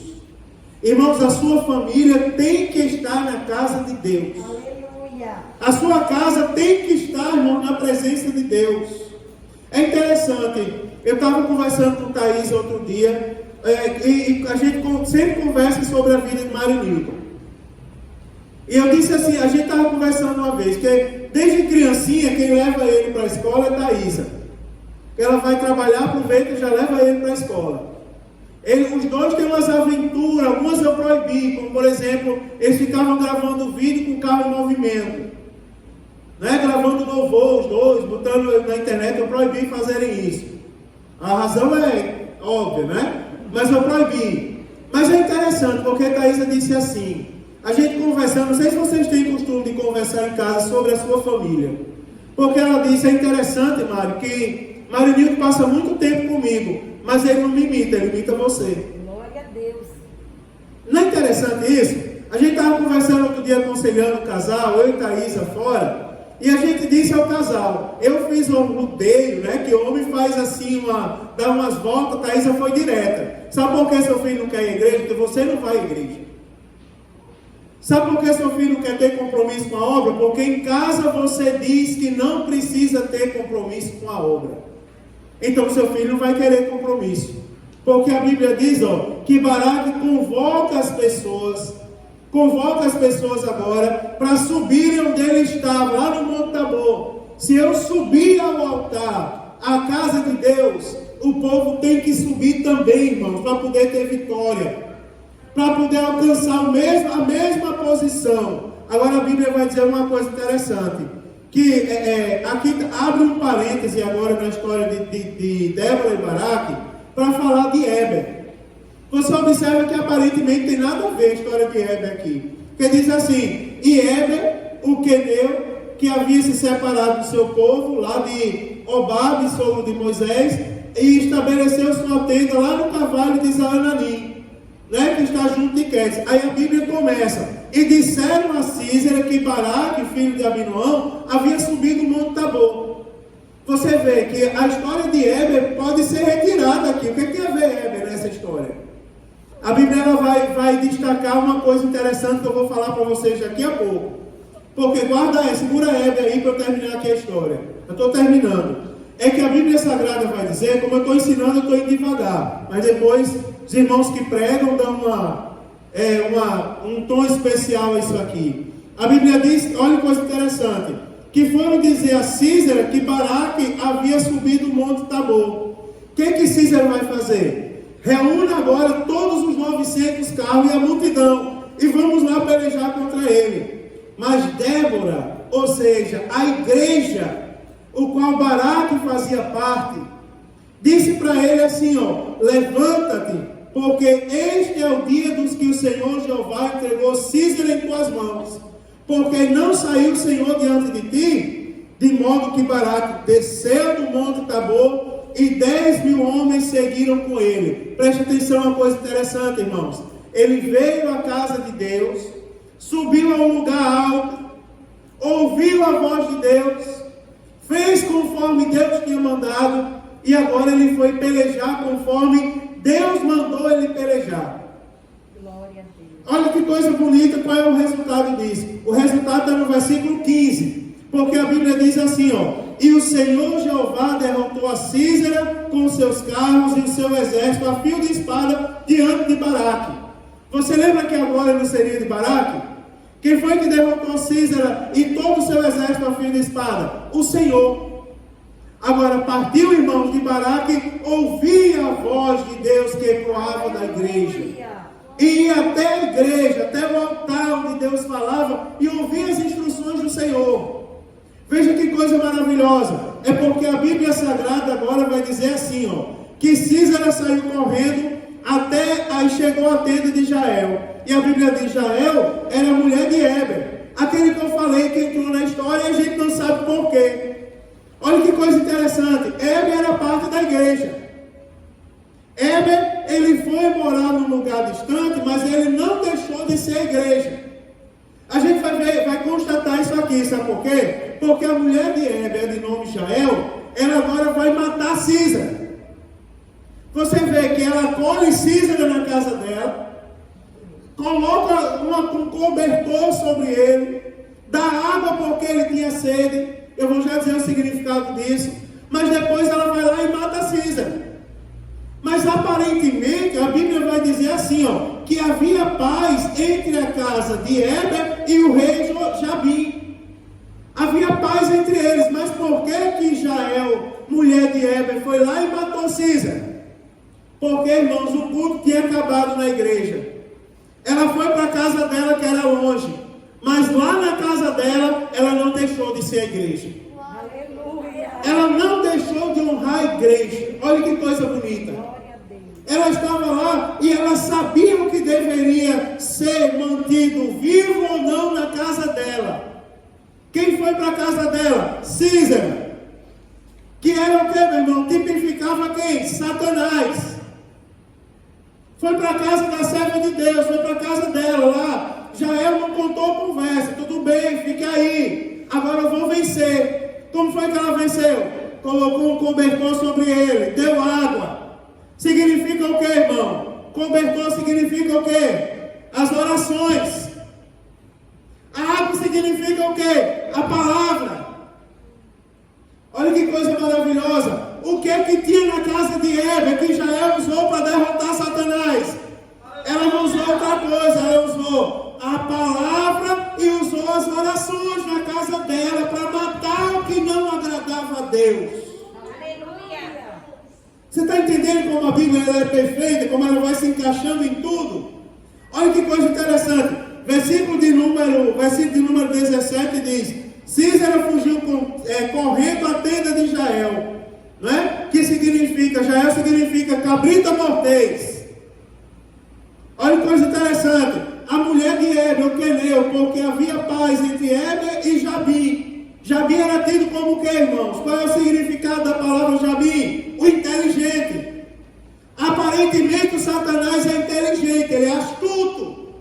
Irmãos, a sua família tem que estar na casa de Deus. Aleluia. A sua casa tem que estar, irmão, na presença de Deus. É interessante. Eu estava conversando com Thaís outro dia, e a gente sempre conversa sobre a vida de Marinildo. E eu disse assim, a gente estava conversando uma vez, que desde criancinha, quem leva ele para a escola é Thaísa. Ela vai trabalhar, aproveita e já leva ele para a escola. Os dois têm umas aventuras, algumas eu proibi, como por exemplo, eles ficavam gravando vídeo com o carro em movimento, né? Gravando louvor, os dois, botando na internet, eu proibi fazerem isso. A razão é óbvia, né? Mas eu proibi. Mas é interessante, porque a Thaísa disse assim, a gente conversando, não sei se vocês têm costume de conversar em casa sobre a sua família, porque ela disse: é interessante, Mário, que Marinildo passa muito tempo comigo, mas ele não me imita, ele imita você. Glória a Deus. Não é interessante isso? A gente estava conversando outro dia, aconselhando o casal, eu e Thaísa fora, e a gente disse ao casal: eu fiz um rodeio, né, que o homem faz assim, dá umas voltas, Thaísa foi direta. Sabe por que seu filho não quer ir à igreja? Porque você não vai à igreja. Sabe por que seu filho não quer ter compromisso com a obra? Porque em casa você diz que não precisa ter compromisso com a obra. Então seu filho não vai querer compromisso. Porque a Bíblia diz, que Baraque convoca as pessoas agora para subirem onde ele estava, lá no Monte Tabor. Se eu subir ao altar, à casa de Deus, o povo tem que subir também, irmãos, para poder ter vitória, para poder alcançar a mesma posição. Agora a Bíblia vai dizer uma coisa interessante, que aqui abre um parêntese agora na história de Débora e Baraque, para falar de Heber. Você observa que aparentemente tem nada a ver a história de Heber aqui, porque diz assim: e Heber, o queneu, que havia se separado do seu povo, lá de Obabe, sogro de Moisés, e estabeleceu sua tenda lá no carvalho de Zaananim, né, que está junto de Quedes. Aí a Bíblia começa: e disseram a Sísera que Baraque, filho de Abinoão, havia subido o Monte Tabor. Você vê que a história de Heber pode ser retirada aqui. O que tem a ver Heber nessa história? A Bíblia ela vai destacar uma coisa interessante que eu vou falar para vocês daqui a pouco. Porque guarda aí, segura Heber aí para eu terminar aqui a história. Eu estou terminando. É que a Bíblia Sagrada vai dizer, como eu estou ensinando, eu estou indo devagar. Mas depois os irmãos que pregam dão um tom especial a isso aqui. A Bíblia diz, olha que coisa interessante, que foram dizer a Sísera que Baraque havia subido o Monte Tabor. O que Sísera vai fazer? Reúne agora todos os 900 carros e a multidão, e vamos lá pelejar contra ele. Mas Débora, ou seja, a igreja, o qual Baraque fazia parte, disse para ele assim, levanta-te, porque este é o dia dos que o Senhor Jeová entregou Sísera em tuas mãos, porque não saiu o Senhor diante de ti, de modo que Baraque desceu do Monte Tabor, e 10.000 homens seguiram com ele. Preste atenção a uma coisa interessante, irmãos. Ele veio à casa de Deus, subiu a um lugar alto, ouviu a voz de Deus, fez conforme Deus tinha mandado, e agora ele foi pelejar conforme Deus mandou ele pelejar. Glória a Deus. Olha que coisa bonita, qual é o resultado disso? O resultado está no versículo 15, porque a Bíblia diz assim, e o Senhor Jeová derrotou a Sísera com seus carros e o seu exército a fio de espada diante de Baraque. Você lembra que agora não seria de Baraque? Quem foi que derrotou Císara e todo o seu exército a fio de espada? O Senhor. Agora partiu, irmãos, de Baraque, ouvia a voz de Deus que ecoava da igreja. E ia até a igreja, até o altar onde Deus falava, e ouvia as instruções do Senhor. Veja que coisa maravilhosa. É porque a Bíblia Sagrada agora vai dizer assim, que Císara saiu correndo até aí chegou a tenda de Jael. E a Bíblia diz: Jael era mulher de Heber, aquele que eu falei que entrou na história e a gente não sabe por quê. Olha que coisa interessante. Heber era parte da igreja. Heber, ele foi morar num lugar distante, mas ele não deixou de ser igreja. A gente vai constatar isso aqui, sabe por quê? Porque a mulher de Heber, de nome Jael, ela agora vai matar Císara. Você vê que ela acolhe Císara na casa dela, coloca um cobertor sobre ele, dá água porque ele tinha sede. Eu vou já dizer o significado disso. Mas depois ela vai lá e mata Císara. Mas aparentemente a Bíblia vai dizer assim, que havia paz entre a casa de Heber e o rei Jabim. Havia paz entre eles. Mas por que Jael, mulher de Heber, foi lá e matou Císara? Porque, irmãos, o culto tinha acabado na igreja. Ela foi para a casa dela, que era longe. Mas lá na casa dela, ela não deixou de ser a igreja. Aleluia. Ela não deixou de honrar a igreja. Olha que coisa bonita. Ela estava lá e ela sabia o que deveria ser mantido vivo ou não na casa dela. Quem foi para a casa dela? Císara. Que era o que, meu irmão? Tipificava quem? Satanás. Foi para a casa da serva de Deus, foi para a casa dela lá. Jael não contou conversa, tudo bem, fique aí. Agora eu vou vencer. Como foi que ela venceu? Colocou um cobertor sobre ele, deu água. Significa o que, irmão? Cobertor significa o que? As orações. A água significa o que? A palavra. Olha que coisa maravilhosa. O que é que tinha na casa de Heber que Jael usou para derrotar Satanás? Ela não usou outra coisa, ela usou a palavra e usou as orações na casa dela para matar o que não agradava a Deus. Aleluia. Você está entendendo como a Bíblia ela é perfeita, como ela vai se encaixando em tudo? Olha que coisa interessante. Versículo de número 17 diz: Císara fugiu correndo à tenda de Jael. Não é? Que significa? Jael significa cabrita mortez. Olha que coisa interessante. A mulher de Heber, o queneu, porque havia paz entre Heber e Jabim. Jabim era tido como o que, irmãos? Qual é o significado da palavra Jabim? O inteligente. Aparentemente o Satanás é inteligente, ele é astuto.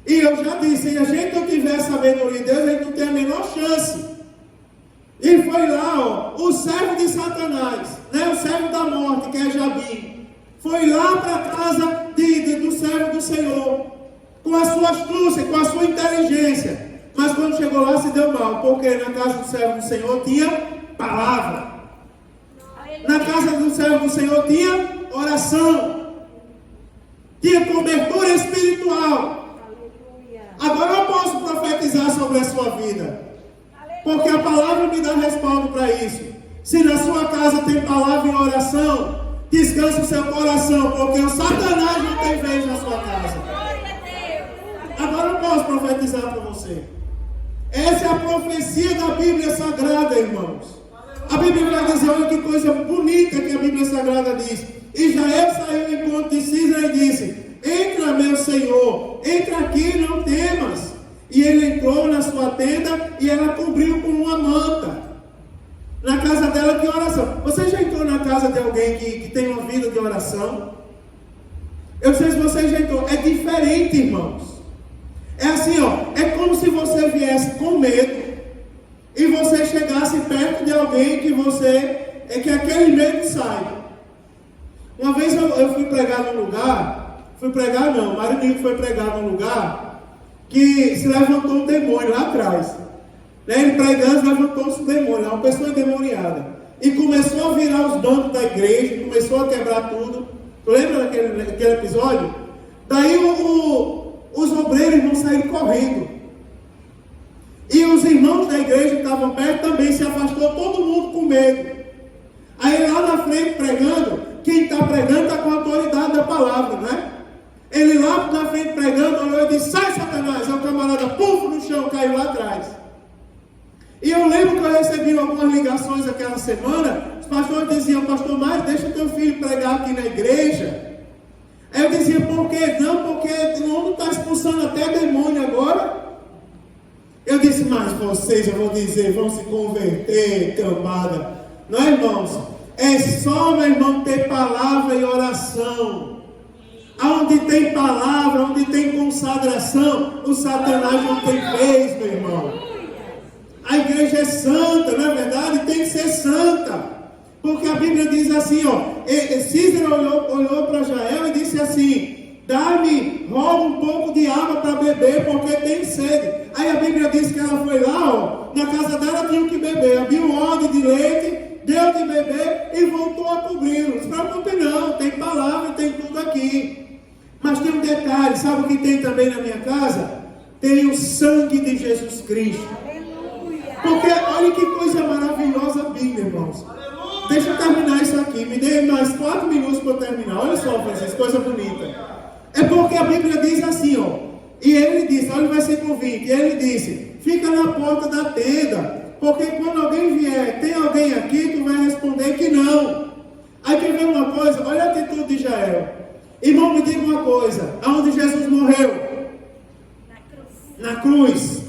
E eu já disse, se a gente não tiver sabedoria de Deus, a gente não tem a menor chance. E foi lá, o servo de Satanás, o servo da morte, que é Jabim, foi lá para a casa do servo do Senhor, com a sua astúcia, com a sua inteligência. Mas quando chegou lá se deu mal, porque na casa do servo do Senhor tinha palavra. Na casa do servo do Senhor tinha oração. Tinha cobertura espiritual. Agora eu posso profetizar sobre a sua vida. Porque a palavra me dá respaldo para isso. Se na sua casa tem palavra e oração, descansa o seu coração, porque o Satanás não tem vez na sua casa. Agora eu posso profetizar para você. Essa é a profecia da Bíblia Sagrada, irmãos. A Bíblia vai dizer, olha que coisa bonita que a Bíblia Sagrada diz. E Jael saiu em encontro de Císara e disse: entra, meu Senhor, entra aqui, não temas. E ele entrou na sua tenda e ela cobriu com uma manta. Na casa dela de oração. Você já entrou na casa de alguém que tem uma vida de oração? Eu não sei se você já entrou. É diferente, irmãos. É assim, é como se você viesse com medo e você chegasse perto de alguém que aquele medo sai. Uma vez eu fui pregar num lugar, Marinho foi pregar num lugar que se levantou um demônio lá atrás. Ele pregando, levantou-se um demônio, uma pessoa endemoniada. E começou a virar os bancos da igreja, começou a quebrar tudo. Tu lembra daquele episódio? Daí os obreiros vão sair correndo. E os irmãos da igreja que estavam perto também se afastou, todo mundo com medo. Aí lá na frente pregando, quem está pregando está com a autoridade da palavra, né? Ele lá na frente pregando, olhou e disse: sai, Satanás! Aí o camarada, puf, no chão, caiu lá atrás. E eu lembro que eu recebi algumas ligações aquela semana. Os pastores diziam: pastor Mário, deixa teu filho pregar aqui na igreja. Aí eu dizia: por quê? Não, porque o homem está expulsando até demônio agora. Eu disse: mas vocês, eu vou dizer, vão se converter, cambada. Não é, irmãos? É só, meu irmão, ter palavra e oração. Onde tem palavra, onde tem consagração, o Satanás não tem vez, meu irmão. A igreja é santa, não é verdade? Tem que ser santa. Porque a Bíblia diz assim, ó. Cícero olhou para Jael e disse assim: dá-me, roga um pouco de água para beber, porque tem sede. Aí a Bíblia diz que ela foi lá, ó. Na casa dela tinha que beber. Abriu um odre de leite, deu de beber e voltou a cobri-lo. Não se preocupe não, tem palavra, tem tudo aqui. Mas tem um detalhe, sabe o que tem também na minha casa? Tem o sangue de Jesus Cristo. Porque olha que coisa maravilhosa a Bíblia, irmãos. Deixa eu terminar isso aqui. Me dê mais 4 minutos para eu terminar. Olha só, Francisco, coisa bonita. É porque a Bíblia diz assim, ó. E ele disse, olha o versículo 20. E ele disse: fica na porta da tenda, porque quando alguém vier, tem alguém aqui, tu vai responder que não. Aí quer ver uma coisa? Olha a atitude de Jael. Irmão, me diga uma coisa: aonde Jesus morreu? Na cruz.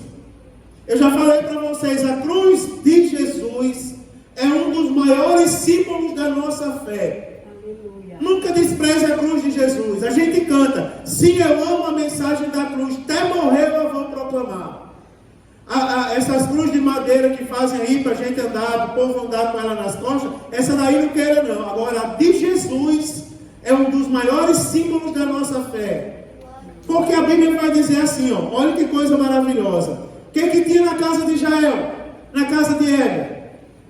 Eu já falei para vocês, a cruz de Jesus é um dos maiores símbolos da nossa fé. Aleluia. Nunca despreze a cruz de Jesus. A gente canta: sim, eu amo a mensagem da cruz, até morrer eu vou proclamar. Essas cruzes de madeira que fazem aí para a gente andar, o povo andar com ela nas costas, essa daí não queira não. Agora, a de Jesus é um dos maiores símbolos da nossa fé. Porque a Bíblia vai dizer assim, ó, olha que coisa maravilhosa. O que tinha na casa de Jael? Na casa de Éber?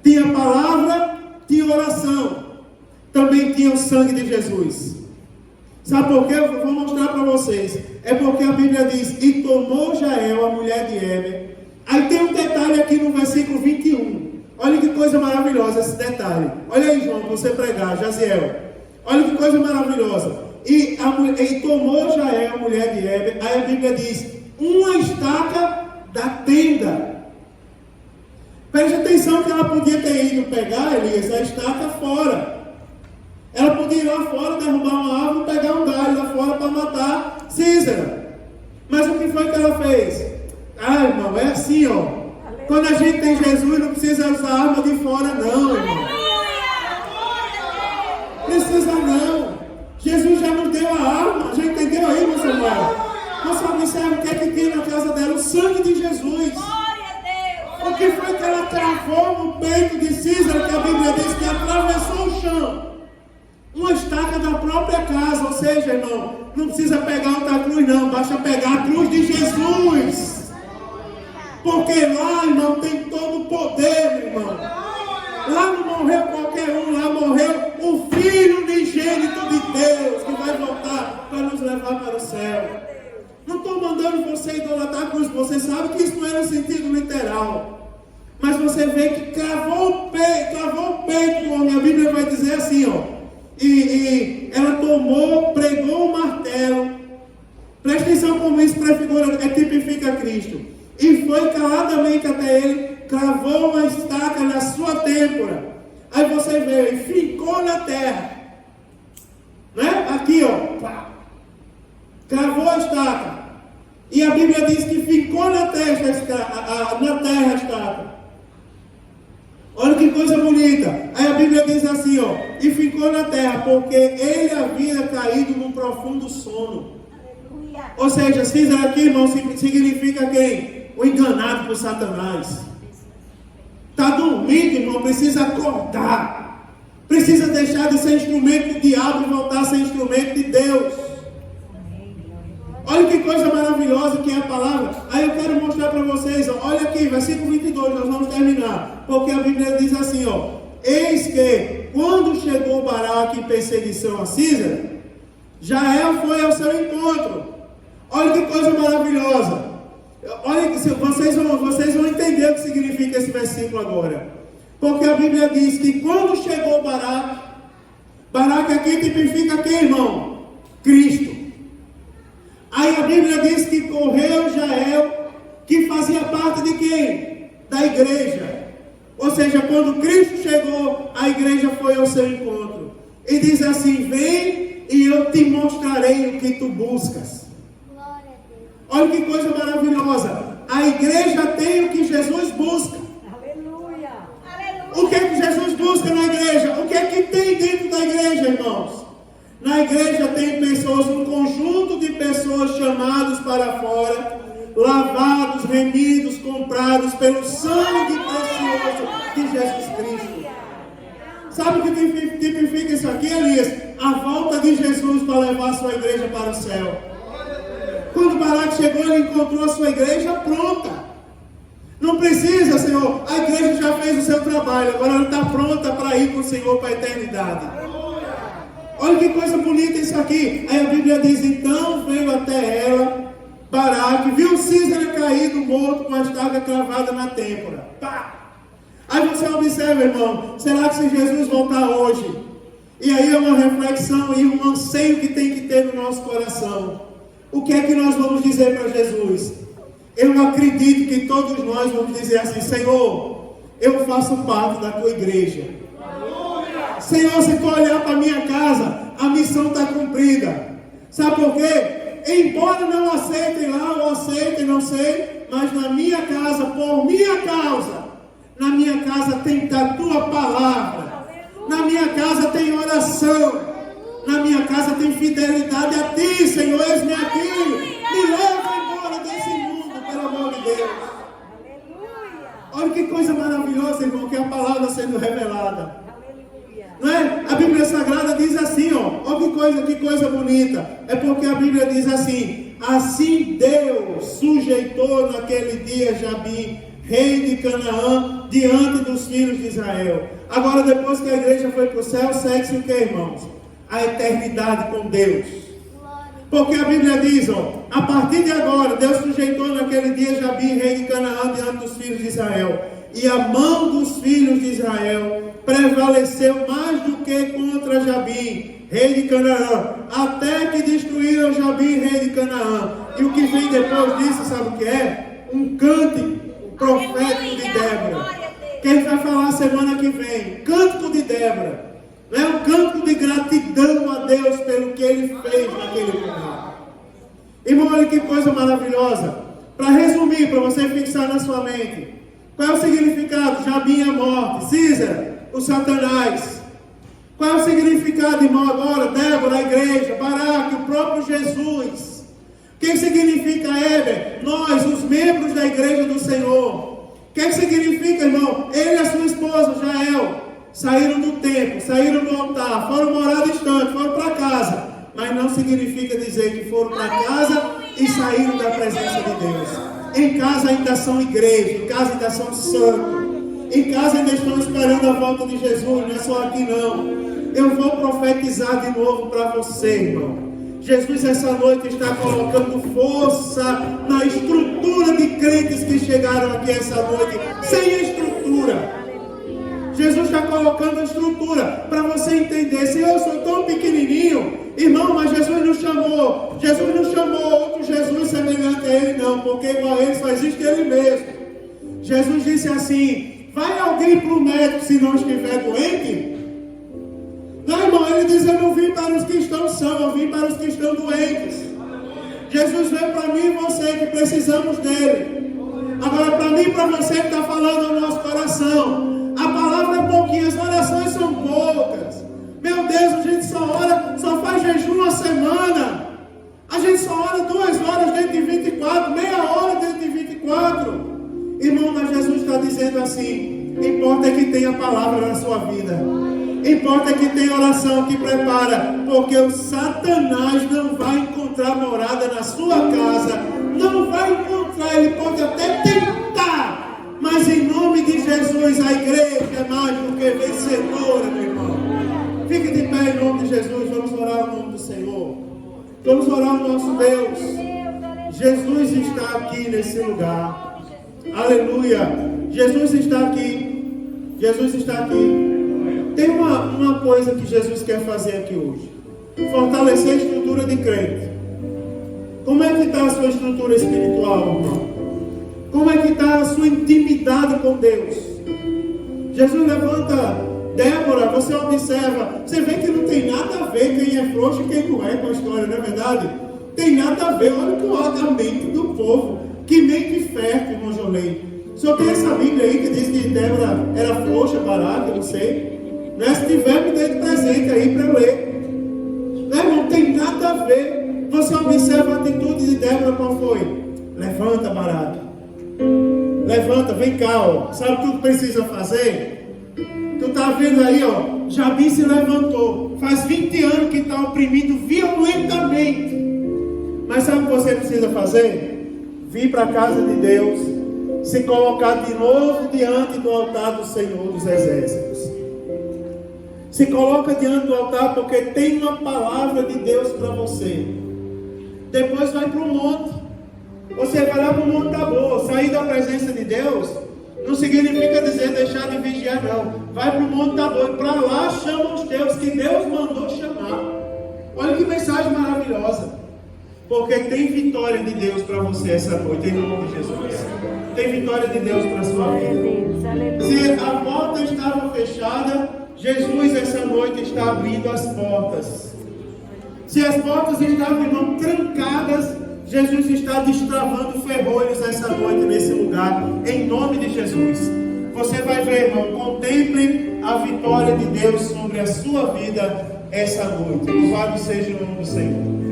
Tinha palavra, tinha oração. Também tinha o sangue de Jesus. Sabe por quê? Eu vou mostrar para vocês. É porque a Bíblia diz: e tomou Jael, a mulher de Éber. Aí tem um detalhe aqui no versículo 21. Olha que coisa maravilhosa esse detalhe. Olha aí, João, para você pregar, Jaziel. Olha que coisa maravilhosa. E tomou Jael, a mulher de Éber. Aí a Bíblia diz: uma estaca da tenda. Preste atenção que ela podia ter ido pegar, Elias, a estaca fora. Ela podia ir lá fora, derrubar uma árvore, pegar um galho lá fora para matar Císera. Mas o que foi que ela fez? Ah, irmão, é assim, ó. Quando a gente tem Jesus, não precisa usar a arma de fora, não, irmão. Precisa não. Jesus já nos deu a arma. Já entendeu aí, meu Samuel? Você observa o que é que tem na casa dela? O sangue de Jesus. O que foi que ela travou no peito de Císera, que a Bíblia diz que atravessou o chão? Uma estaca da própria casa. Ou seja, irmão, não precisa pegar outra cruz não, basta pegar a cruz de Jesus. Porque lá, irmão, tem todo o poder, meu irmão. Lá não morreu qualquer um, lá morreu o Filho unigênito de Deus, que vai voltar para nos levar para o céu. Não estou mandando você idolatrar a cruz, você sabe que isso não é no sentido literal. Mas você vê que cravou o peito do homem. A Bíblia vai dizer assim, ó. E ela tomou, pregou o martelo. Presta atenção como isso prefigura, tipifica Cristo. E foi caladamente até ele, cravou uma estaca na sua têmpora. Aí você vê, e ficou na terra. Né? Aqui, ó. Cravou a estaca. E a Bíblia diz que ficou na terra a estaca. Olha que coisa bonita. Aí a Bíblia diz assim, ó. E ficou na terra, porque ele havia caído num profundo sono. Aleluia. Ou seja, Císera aqui, irmão, significa quem? O enganado por Satanás. Está dormindo, irmão, precisa acordar. Precisa deixar de ser instrumento do diabo e voltar a ser instrumento de Deus. Olha que coisa maravilhosa que é a palavra. Aí eu quero mostrar para vocês, ó, olha aqui, versículo 22, nós vamos terminar. Porque a Bíblia diz assim, ó. Eis que, quando chegou Baraque em perseguição a Císera, Jael foi ao seu encontro. Olha que coisa maravilhosa. Olha, vocês vão entender o que significa esse versículo agora. Porque a Bíblia diz que quando chegou Baraque aqui tipifica quem, irmão? Cristo. Aí a Bíblia diz que correu Jael, que fazia parte de quem? Da igreja. Ou seja, quando Cristo chegou, a igreja foi ao seu encontro. E diz assim: vem e eu te mostrarei o que tu buscas. Olha que coisa maravilhosa. A igreja tem o que Jesus busca. Aleluia. O que é que Jesus busca na igreja? O que é que tem dentro da igreja, irmãos? Na igreja tem pessoas, um conjunto de pessoas chamados para fora, lavados, remidos, comprados pelo sangue precioso de Jesus Cristo. Sabe o que tipifica isso aqui, Elias? A volta de Jesus para levar a sua igreja para o céu. Quando Baraque chegou, ele encontrou a sua igreja pronta. Não precisa, Senhor, a igreja já fez o seu trabalho, agora ela está pronta para ir com o Senhor para a eternidade. Olha que coisa bonita isso aqui. Aí a Bíblia diz: então veio até ela Baraque, viu Císara caído morto com a estaca cravada na têmpora. Pá! Aí você observa, irmão, será que se Jesus voltar hoje, e aí é uma reflexão e um anseio que tem que ter no nosso coração, o que é que nós vamos dizer para Jesus? Eu acredito que todos nós vamos dizer assim: Senhor, eu faço parte da tua igreja. Senhor, se tu olhar para a minha casa, a missão está cumprida. Sabe por quê? Embora não aceitem lá, ou aceitem, não sei, mas na minha casa, por minha causa, na minha casa tem a tua palavra, na minha casa tem oração, na minha casa tem fidelidade a ti, Senhor. Eis-me aqui, me leva embora desse mundo, pelo amor de Deus. Olha que coisa maravilhosa, irmão, que é a palavra sendo revelada. Não é? A Bíblia Sagrada diz assim, ó, olha que coisa bonita. É porque a Bíblia diz assim: assim Deus sujeitou naquele dia Jabim, rei de Canaã, diante dos filhos de Israel. Agora, depois que a igreja foi para o céu, segue-se o que, irmãos? A eternidade com Deus. Porque a Bíblia diz, ó, a partir de agora, Deus sujeitou naquele dia Jabim, rei de Canaã, diante dos filhos de Israel. E a mão dos filhos de Israel prevaleceu mais do que contra Jabim, rei de Canaã, até que destruíram Jabim, rei de Canaã. E o que vem depois disso, sabe o que é? Um cântico profético de Débora, que a gente vai falar semana que vem. Cântico de Débora. É um cântico de gratidão a Deus pelo que Ele fez naquele lugar. Irmão, olha que coisa maravilhosa. Para resumir, para você fixar na sua mente, qual é o significado? Jabim, a morte. Císara, o Satanás. Qual é o significado, irmão, agora? Débora, a igreja. Baraque, o próprio Jesus. O que significa, Éber? Nós, os membros da igreja do Senhor. O que significa, irmão? Ele e a sua esposa, Jael, saíram do templo, saíram do altar, foram morar distante, foram para casa. Mas não significa dizer que foram para casa e saíram da presença de Deus. Em casa ainda são igreja, em casa ainda são santos, em casa ainda estão esperando a volta de Jesus. Não é só aqui não. Eu vou profetizar de novo para você, irmão. Jesus essa noite está colocando força na estrutura de crentes que chegaram aqui essa noite sem estrutura. Jesus está colocando a estrutura para você entender. Se eu sou tão pequenininho, irmão, mas Jesus não chamou outro Jesus semelhante a ele, não, porque igual a ele só existe ele mesmo. Jesus disse assim: vai alguém para o médico se não estiver doente? Não, irmão, ele diz: eu não vim para os que estão sãos, eu vim para os que estão doentes. Jesus veio para mim e você que precisamos dele. Agora, para mim e para você que está falando no nosso coração, a palavra é pouquinha, as orações são poucas. Meu Deus, a gente só ora, só faz jejum uma semana. A gente só ora 2 horas dentro de 24, meia hora dentro de 24. Irmão, mas Jesus está dizendo assim: importa é que tenha palavra na sua vida. Importa é que tenha oração que prepara. Porque o Satanás não vai encontrar morada na sua casa. Não vai encontrar, ele pode até tentar. Mas em nome de Jesus, a igreja é mais do que vencedora, meu irmão. Fique de pé em nome de Jesus. Vamos orar no nome do Senhor. Vamos orar ao nosso Deus. Jesus está aqui nesse lugar. Aleluia. Jesus está aqui. Jesus está aqui. Tem uma coisa que Jesus quer fazer aqui hoje: fortalecer a estrutura de crente. Como é que está a sua estrutura espiritual, irmão? Como é que está a sua intimidade com Deus? Jesus levanta Débora, você observa, você vê que não tem nada a ver quem é frouxo e quem não é com a história, não é verdade? Tem nada a ver. Olha a mente do povo. Que mente fértil, irmão Jolei. Só tem essa Bíblia aí que diz que Débora era frouxa, barata, eu não sei. Né? Se tiver, me dê de presente aí para eu ler. Não tem nada a ver. Você observa a atitude de Débora, qual foi? Levanta, barata. Levanta, vem cá, ó. Sabe o que tu precisa fazer? Tu tá vendo aí, ó. Jabi se levantou. Faz 20 anos que está oprimido violentamente. Mas sabe o que você precisa fazer? Vir para a casa de Deus, se colocar de novo diante do altar do Senhor dos Exércitos. Se coloca diante do altar porque tem uma palavra de Deus para você. Depois vai para o monte. Você vai lá para o Monte Tabor. Sair da presença de Deus não significa dizer deixar de vigiar, não. Vai para o Monte Tabor e para lá chama os teus que Deus mandou chamar. Olha que mensagem maravilhosa. Porque tem vitória de Deus para você essa noite, em nome de Jesus. Tem vitória de Deus para a sua vida. Se a porta estava fechada, Jesus essa noite está abrindo as portas. Se as portas estavam, irmão, trancadas, Jesus está destravando ferrolhos essa noite nesse lugar, em nome de Jesus. Você vai ver, irmão, contemple a vitória de Deus sobre a sua vida essa noite. Louvado seja o nome do Senhor.